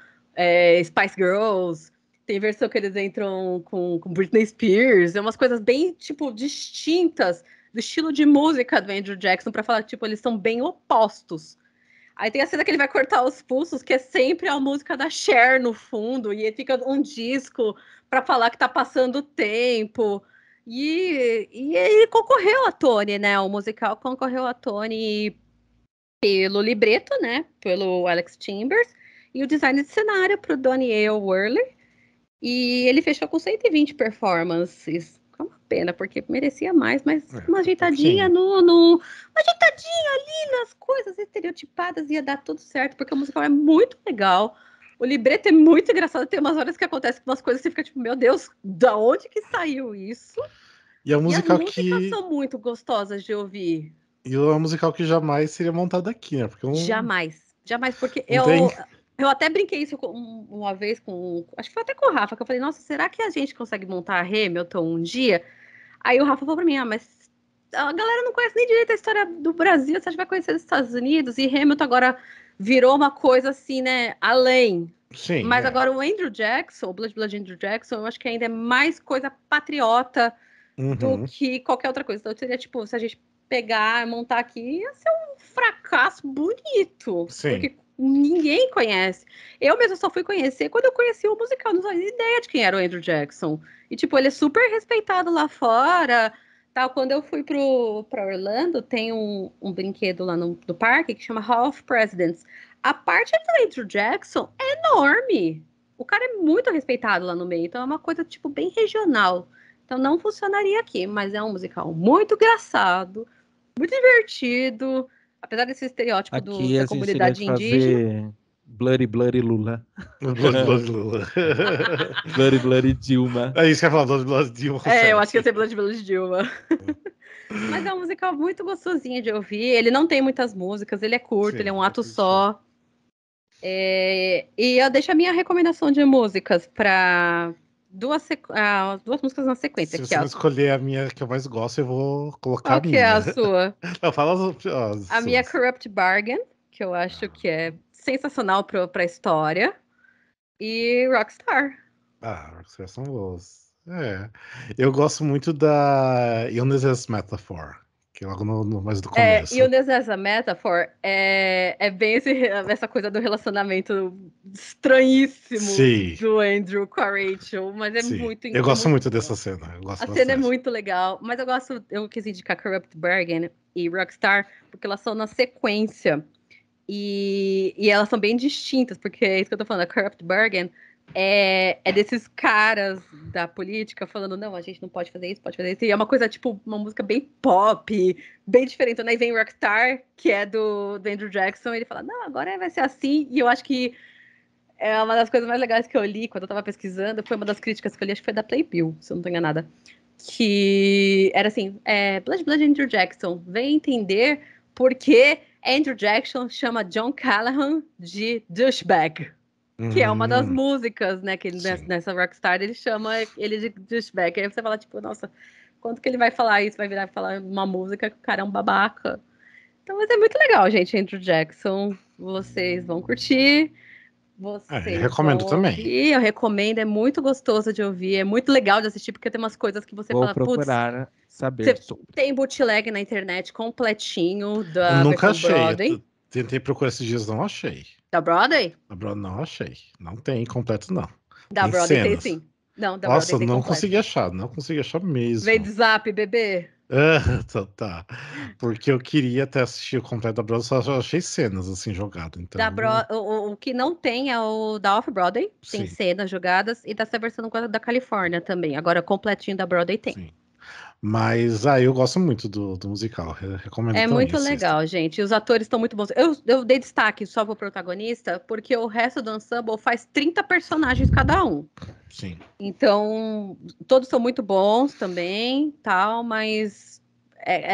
C: Spice Girls, tem versão que eles entram com Britney Spears, umas coisas bem, tipo, distintas do estilo de música do Andrew Jackson, para falar, tipo, eles são bem opostos. Aí tem a cena que ele vai cortar os pulsos, que é sempre a música da Cher no fundo, e fica um disco para falar que tá passando o tempo. E ele concorreu a Tony, né? O musical concorreu a Tony pelo libreto, né? Pelo Alex Chambers, e o design de cenário para o Doniel Worley. E ele fechou com 120 performances. É uma pena, porque merecia mais, mas uma ajeitadinha uma ajeitadinha ali nas coisas estereotipadas ia dar tudo certo, porque o musical é muito legal. O libreto é muito engraçado, tem umas horas que acontecem umas coisas que você fica tipo, meu Deus, da onde que saiu isso?
B: E é um musical
C: as músicas são muito gostosas de ouvir.
B: E é um musical que jamais seria montado aqui, né? Porque
C: Jamais, porque
B: tem...
C: eu até brinquei isso uma vez acho que foi até com o Rafa, que eu falei, nossa, será que a gente consegue montar a Hamilton um dia? Aí o Rafa falou pra mim, mas a galera não conhece nem direito a história do Brasil, você acha que vai conhecer os Estados Unidos? E Hamilton agora virou uma coisa assim, né, além.
B: Sim,
C: mas agora o Andrew Jackson, o Blood Blood Andrew Jackson, eu acho que ainda é mais coisa patriota do que qualquer outra coisa. Então seria tipo, se a gente pegar e montar aqui, ia ser um fracasso bonito.
B: Sim.
C: Porque ninguém conhece. Eu mesmo só fui conhecer quando eu conheci o musical, não fazia ideia de quem era o Andrew Jackson. E, tipo, ele é super respeitado lá fora. Tal. Quando eu fui pra Orlando, tem um brinquedo lá no parque que chama Hall of Presidents. A parte do Andrew Jackson é enorme. O cara é muito respeitado lá no meio. Então é uma coisa, tipo, bem regional. Então não funcionaria aqui, mas é um musical muito engraçado, muito divertido, apesar desse estereótipo
A: Aqui
C: da
A: a gente teria
C: comunidade
A: que
C: indígena.
A: fazer Bloody Lula.
B: Lula.
A: Bloody Dilma.
B: É isso que eu ia falar, Bloody Dilma.
C: Eu acho que ia ser Bloody Dilma. Mas é um musical muito gostosinho de ouvir. Ele não tem muitas músicas, ele é curto, ele é um ato só. E eu deixo a minha recomendação de músicas para duas músicas na sequência.
B: Se você não escolher a minha que eu mais gosto, eu vou colocar
C: Qual que é a sua?
B: Não, fala
C: A minha é Corrupt Bargain, que eu acho que é sensacional para a história. e Rockstar.
B: Vocês são boas. Eu gosto muito da Illness Metaphor, que é logo mais do começo.
C: Illness as a Metaphor é bem essa coisa do relacionamento estranhíssimo
B: Sim.
C: do Andrew com a Rachel, mas é
B: Sim.
C: muito
B: Eu gosto muito
C: boa.
B: dessa cena. Eu gosto
C: A cena é
B: bastante.
C: muito legal, mas eu quis indicar Corrupt Bargain e Rockstar, porque elas são na sequência. E elas são bem distintas, porque é isso que eu tô falando, a Corrupt Bargain é desses caras da política falando, não, a gente não pode fazer isso, pode fazer isso. E é uma coisa, tipo, uma música bem pop, bem diferente. Então, aí vem Rockstar, que é do Andrew Jackson, e ele fala, não, agora vai ser assim. E eu acho que é uma das coisas mais legais que eu li quando eu tava pesquisando, foi uma das críticas que eu li, acho que foi da Playbill, se eu não tô enganada. Que era assim, Blood Andrew Jackson, vem entender por que Andrew Jackson chama John Callahan de douchebag. Que é uma das músicas, né? Que nessa Rockstar ele chama ele de douchebag. Aí você fala, tipo, nossa, quanto que ele vai falar isso? Vai virar falar uma música que o cara é um babaca. Então, mas é muito legal, gente. Andrew Jackson, vocês vão curtir. Vocês
B: recomendo
C: vão
B: também.
C: ouvir, eu recomendo, é muito gostoso de ouvir, é muito legal de assistir, porque tem umas coisas que você
A: Vou
C: fala, putz,
A: procurar saber sobre.
C: tem bootleg na internet completinho
B: Eu
C: da
B: nunca
C: versão
B: achei.
C: Broadway.
B: Tentei procurar esses dias, não achei.
C: Da Broadway?
B: Não achei. Não tem completo, não.
C: Da
B: Tem
C: Broadway tem
B: cenas.
C: sim. Não, da Broadway
B: Nossa,
C: tem
B: não
C: completo.
B: consegui achar. Não consegui achar
C: Vem
B: mesmo.
C: de Zap, bebê.
B: Tá. Porque eu queria até assistir o completo da Broadway, só achei cenas assim jogadas. Então,
C: O que não tem é o da Off-Broadway, tem
B: sim,
C: cenas jogadas, e dessa versão da Califórnia também. Agora, completinho da Broadway tem.
B: sim. Mas eu gosto muito do musical. Recomendo
C: É
B: também,
C: muito
B: assista.
C: legal, gente. Os atores estão muito bons. Eu dei destaque só pro protagonista, porque o resto do ensemble faz 30 personagens cada um.
B: Sim.
C: Então, todos são muito bons também, tal, mas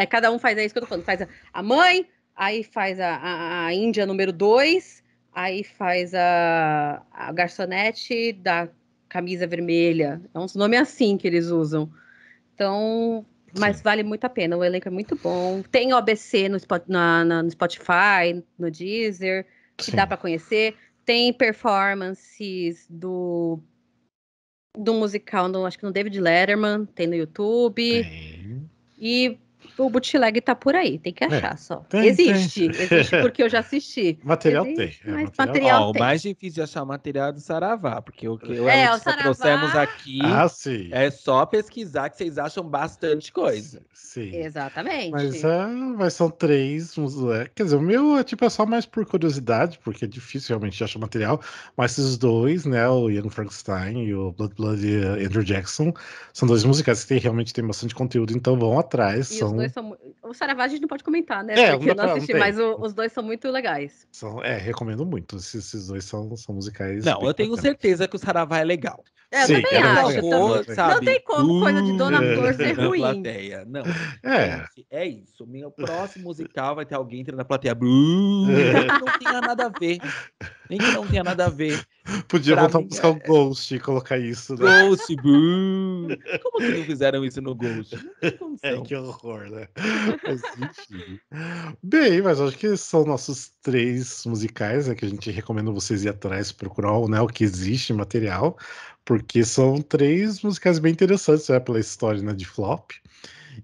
C: cada um faz isso que eu tô falando. Faz a mãe, aí faz a Índia número 2, aí faz a garçonete da camisa vermelha. É uns nomes assim que eles usam. Então, mas
B: Sim.
C: vale muito a pena. O elenco é muito bom. Tem OBC no Spotify, no Deezer, que dá
B: Sim.
C: para conhecer. Tem performances do musical, acho que no David Letterman, tem no YouTube.
B: Tem.
C: E o bootleg tá por aí, tem que achar só.
B: Tem.
C: Existe porque eu já assisti.
B: Material tem.
C: Existe, mas
B: Material tem.
C: material
A: Ó, o
C: tem.
A: mais difícil de achar material é do Saravá, porque o que eu e a
C: O
A: Letícia trouxemos
C: Saravá.
A: aqui
B: Sim.
A: é só pesquisar que vocês acham bastante coisa.
B: Sim. Mas,
C: Exatamente.
B: mas são três. Quer dizer, o meu é só mais por curiosidade, porque é difícil realmente de achar material. Mas esses dois, né? O Young Frankenstein e o Blood Andrew Jackson, são dois musicais que realmente tem bastante conteúdo, então vão atrás.
C: E os dois são. O Saravá a gente não pode comentar, né?
B: Não
C: Porque
B: dá
C: eu não
B: pra. Não
C: assisti,
B: tem.
C: mas os dois são muito legais.
B: Recomendo muito. Esses dois são musicais
A: Não,
B: bem
A: eu tenho
B: bacanas.
A: certeza que o Saravá é legal.
C: Eu
B: Sim,
C: também
A: Eu nunca
C: acho.
A: vou,
C: Não
A: sabe,
C: tem como coisa de Dona Flor ser
A: na
C: ruim.
A: plateia. Não,
B: É.
A: gente, é isso. O meu próximo musical vai ter alguém entrando na plateia. Nem que não tenha nada a ver. Nem que não tenha nada a ver.
B: Podia
A: Pra
B: voltar a
A: mim,
B: buscar o Ghost e colocar isso, né?
A: Ghost, boo. Como que não fizeram isso no Ghost? Não tem condição.
B: Que horror, né? Mas enfim. Bem, mas acho que são nossos três musicais, né? Que a gente recomenda vocês ir atrás, procurar, né, o que existe material, porque são três musicais bem interessantes, né, pela história, né, de Flop.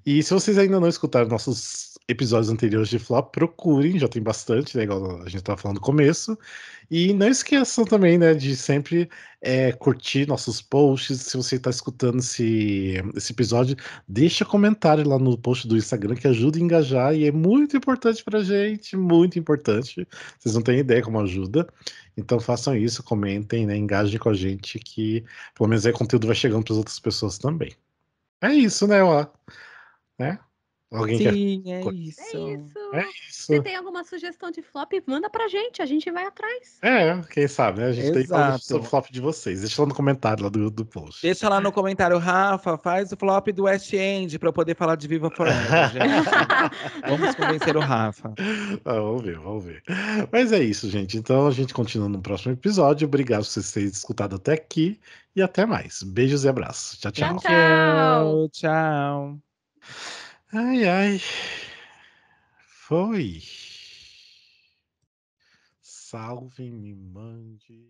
B: E se vocês ainda não escutaram nossos episódios anteriores de Flop, procurem, já tem bastante, né, igual a gente estava falando no começo. E não esqueçam também, né, de sempre curtir nossos posts. Se você está escutando esse episódio, deixa comentário lá no post do Instagram que ajuda a engajar e é muito importante pra gente, muito importante. Vocês não têm ideia como ajuda. Então façam isso, comentem, né, engajem com a gente que pelo menos aí o conteúdo vai chegando para as outras pessoas também. É isso, né, ó, né? Alguém quer.
A: Sim, é
C: É
A: isso.
B: É
C: isso. Se
B: isso.
C: tem alguma sugestão de flop, manda pra gente. A gente vai atrás.
B: Quem sabe, né? A gente daí fala sobre o
A: Exato.
B: flop de vocês. Deixa lá no comentário lá do post.
A: Deixa lá no comentário, Rafa, faz o flop do West End pra eu poder falar de Viva Forever, gente. Vamos convencer o Rafa.
B: Vamos ver, vamos ver. Mas é isso, gente. Então a gente continua no próximo episódio. Obrigado por vocês terem escutado até aqui e até mais. Beijos e abraços. Tchau,
C: Tchau,
B: tchau.
C: tchau.
A: Tchau, tchau.
B: Ai, ai. Foi. Salve, me mande.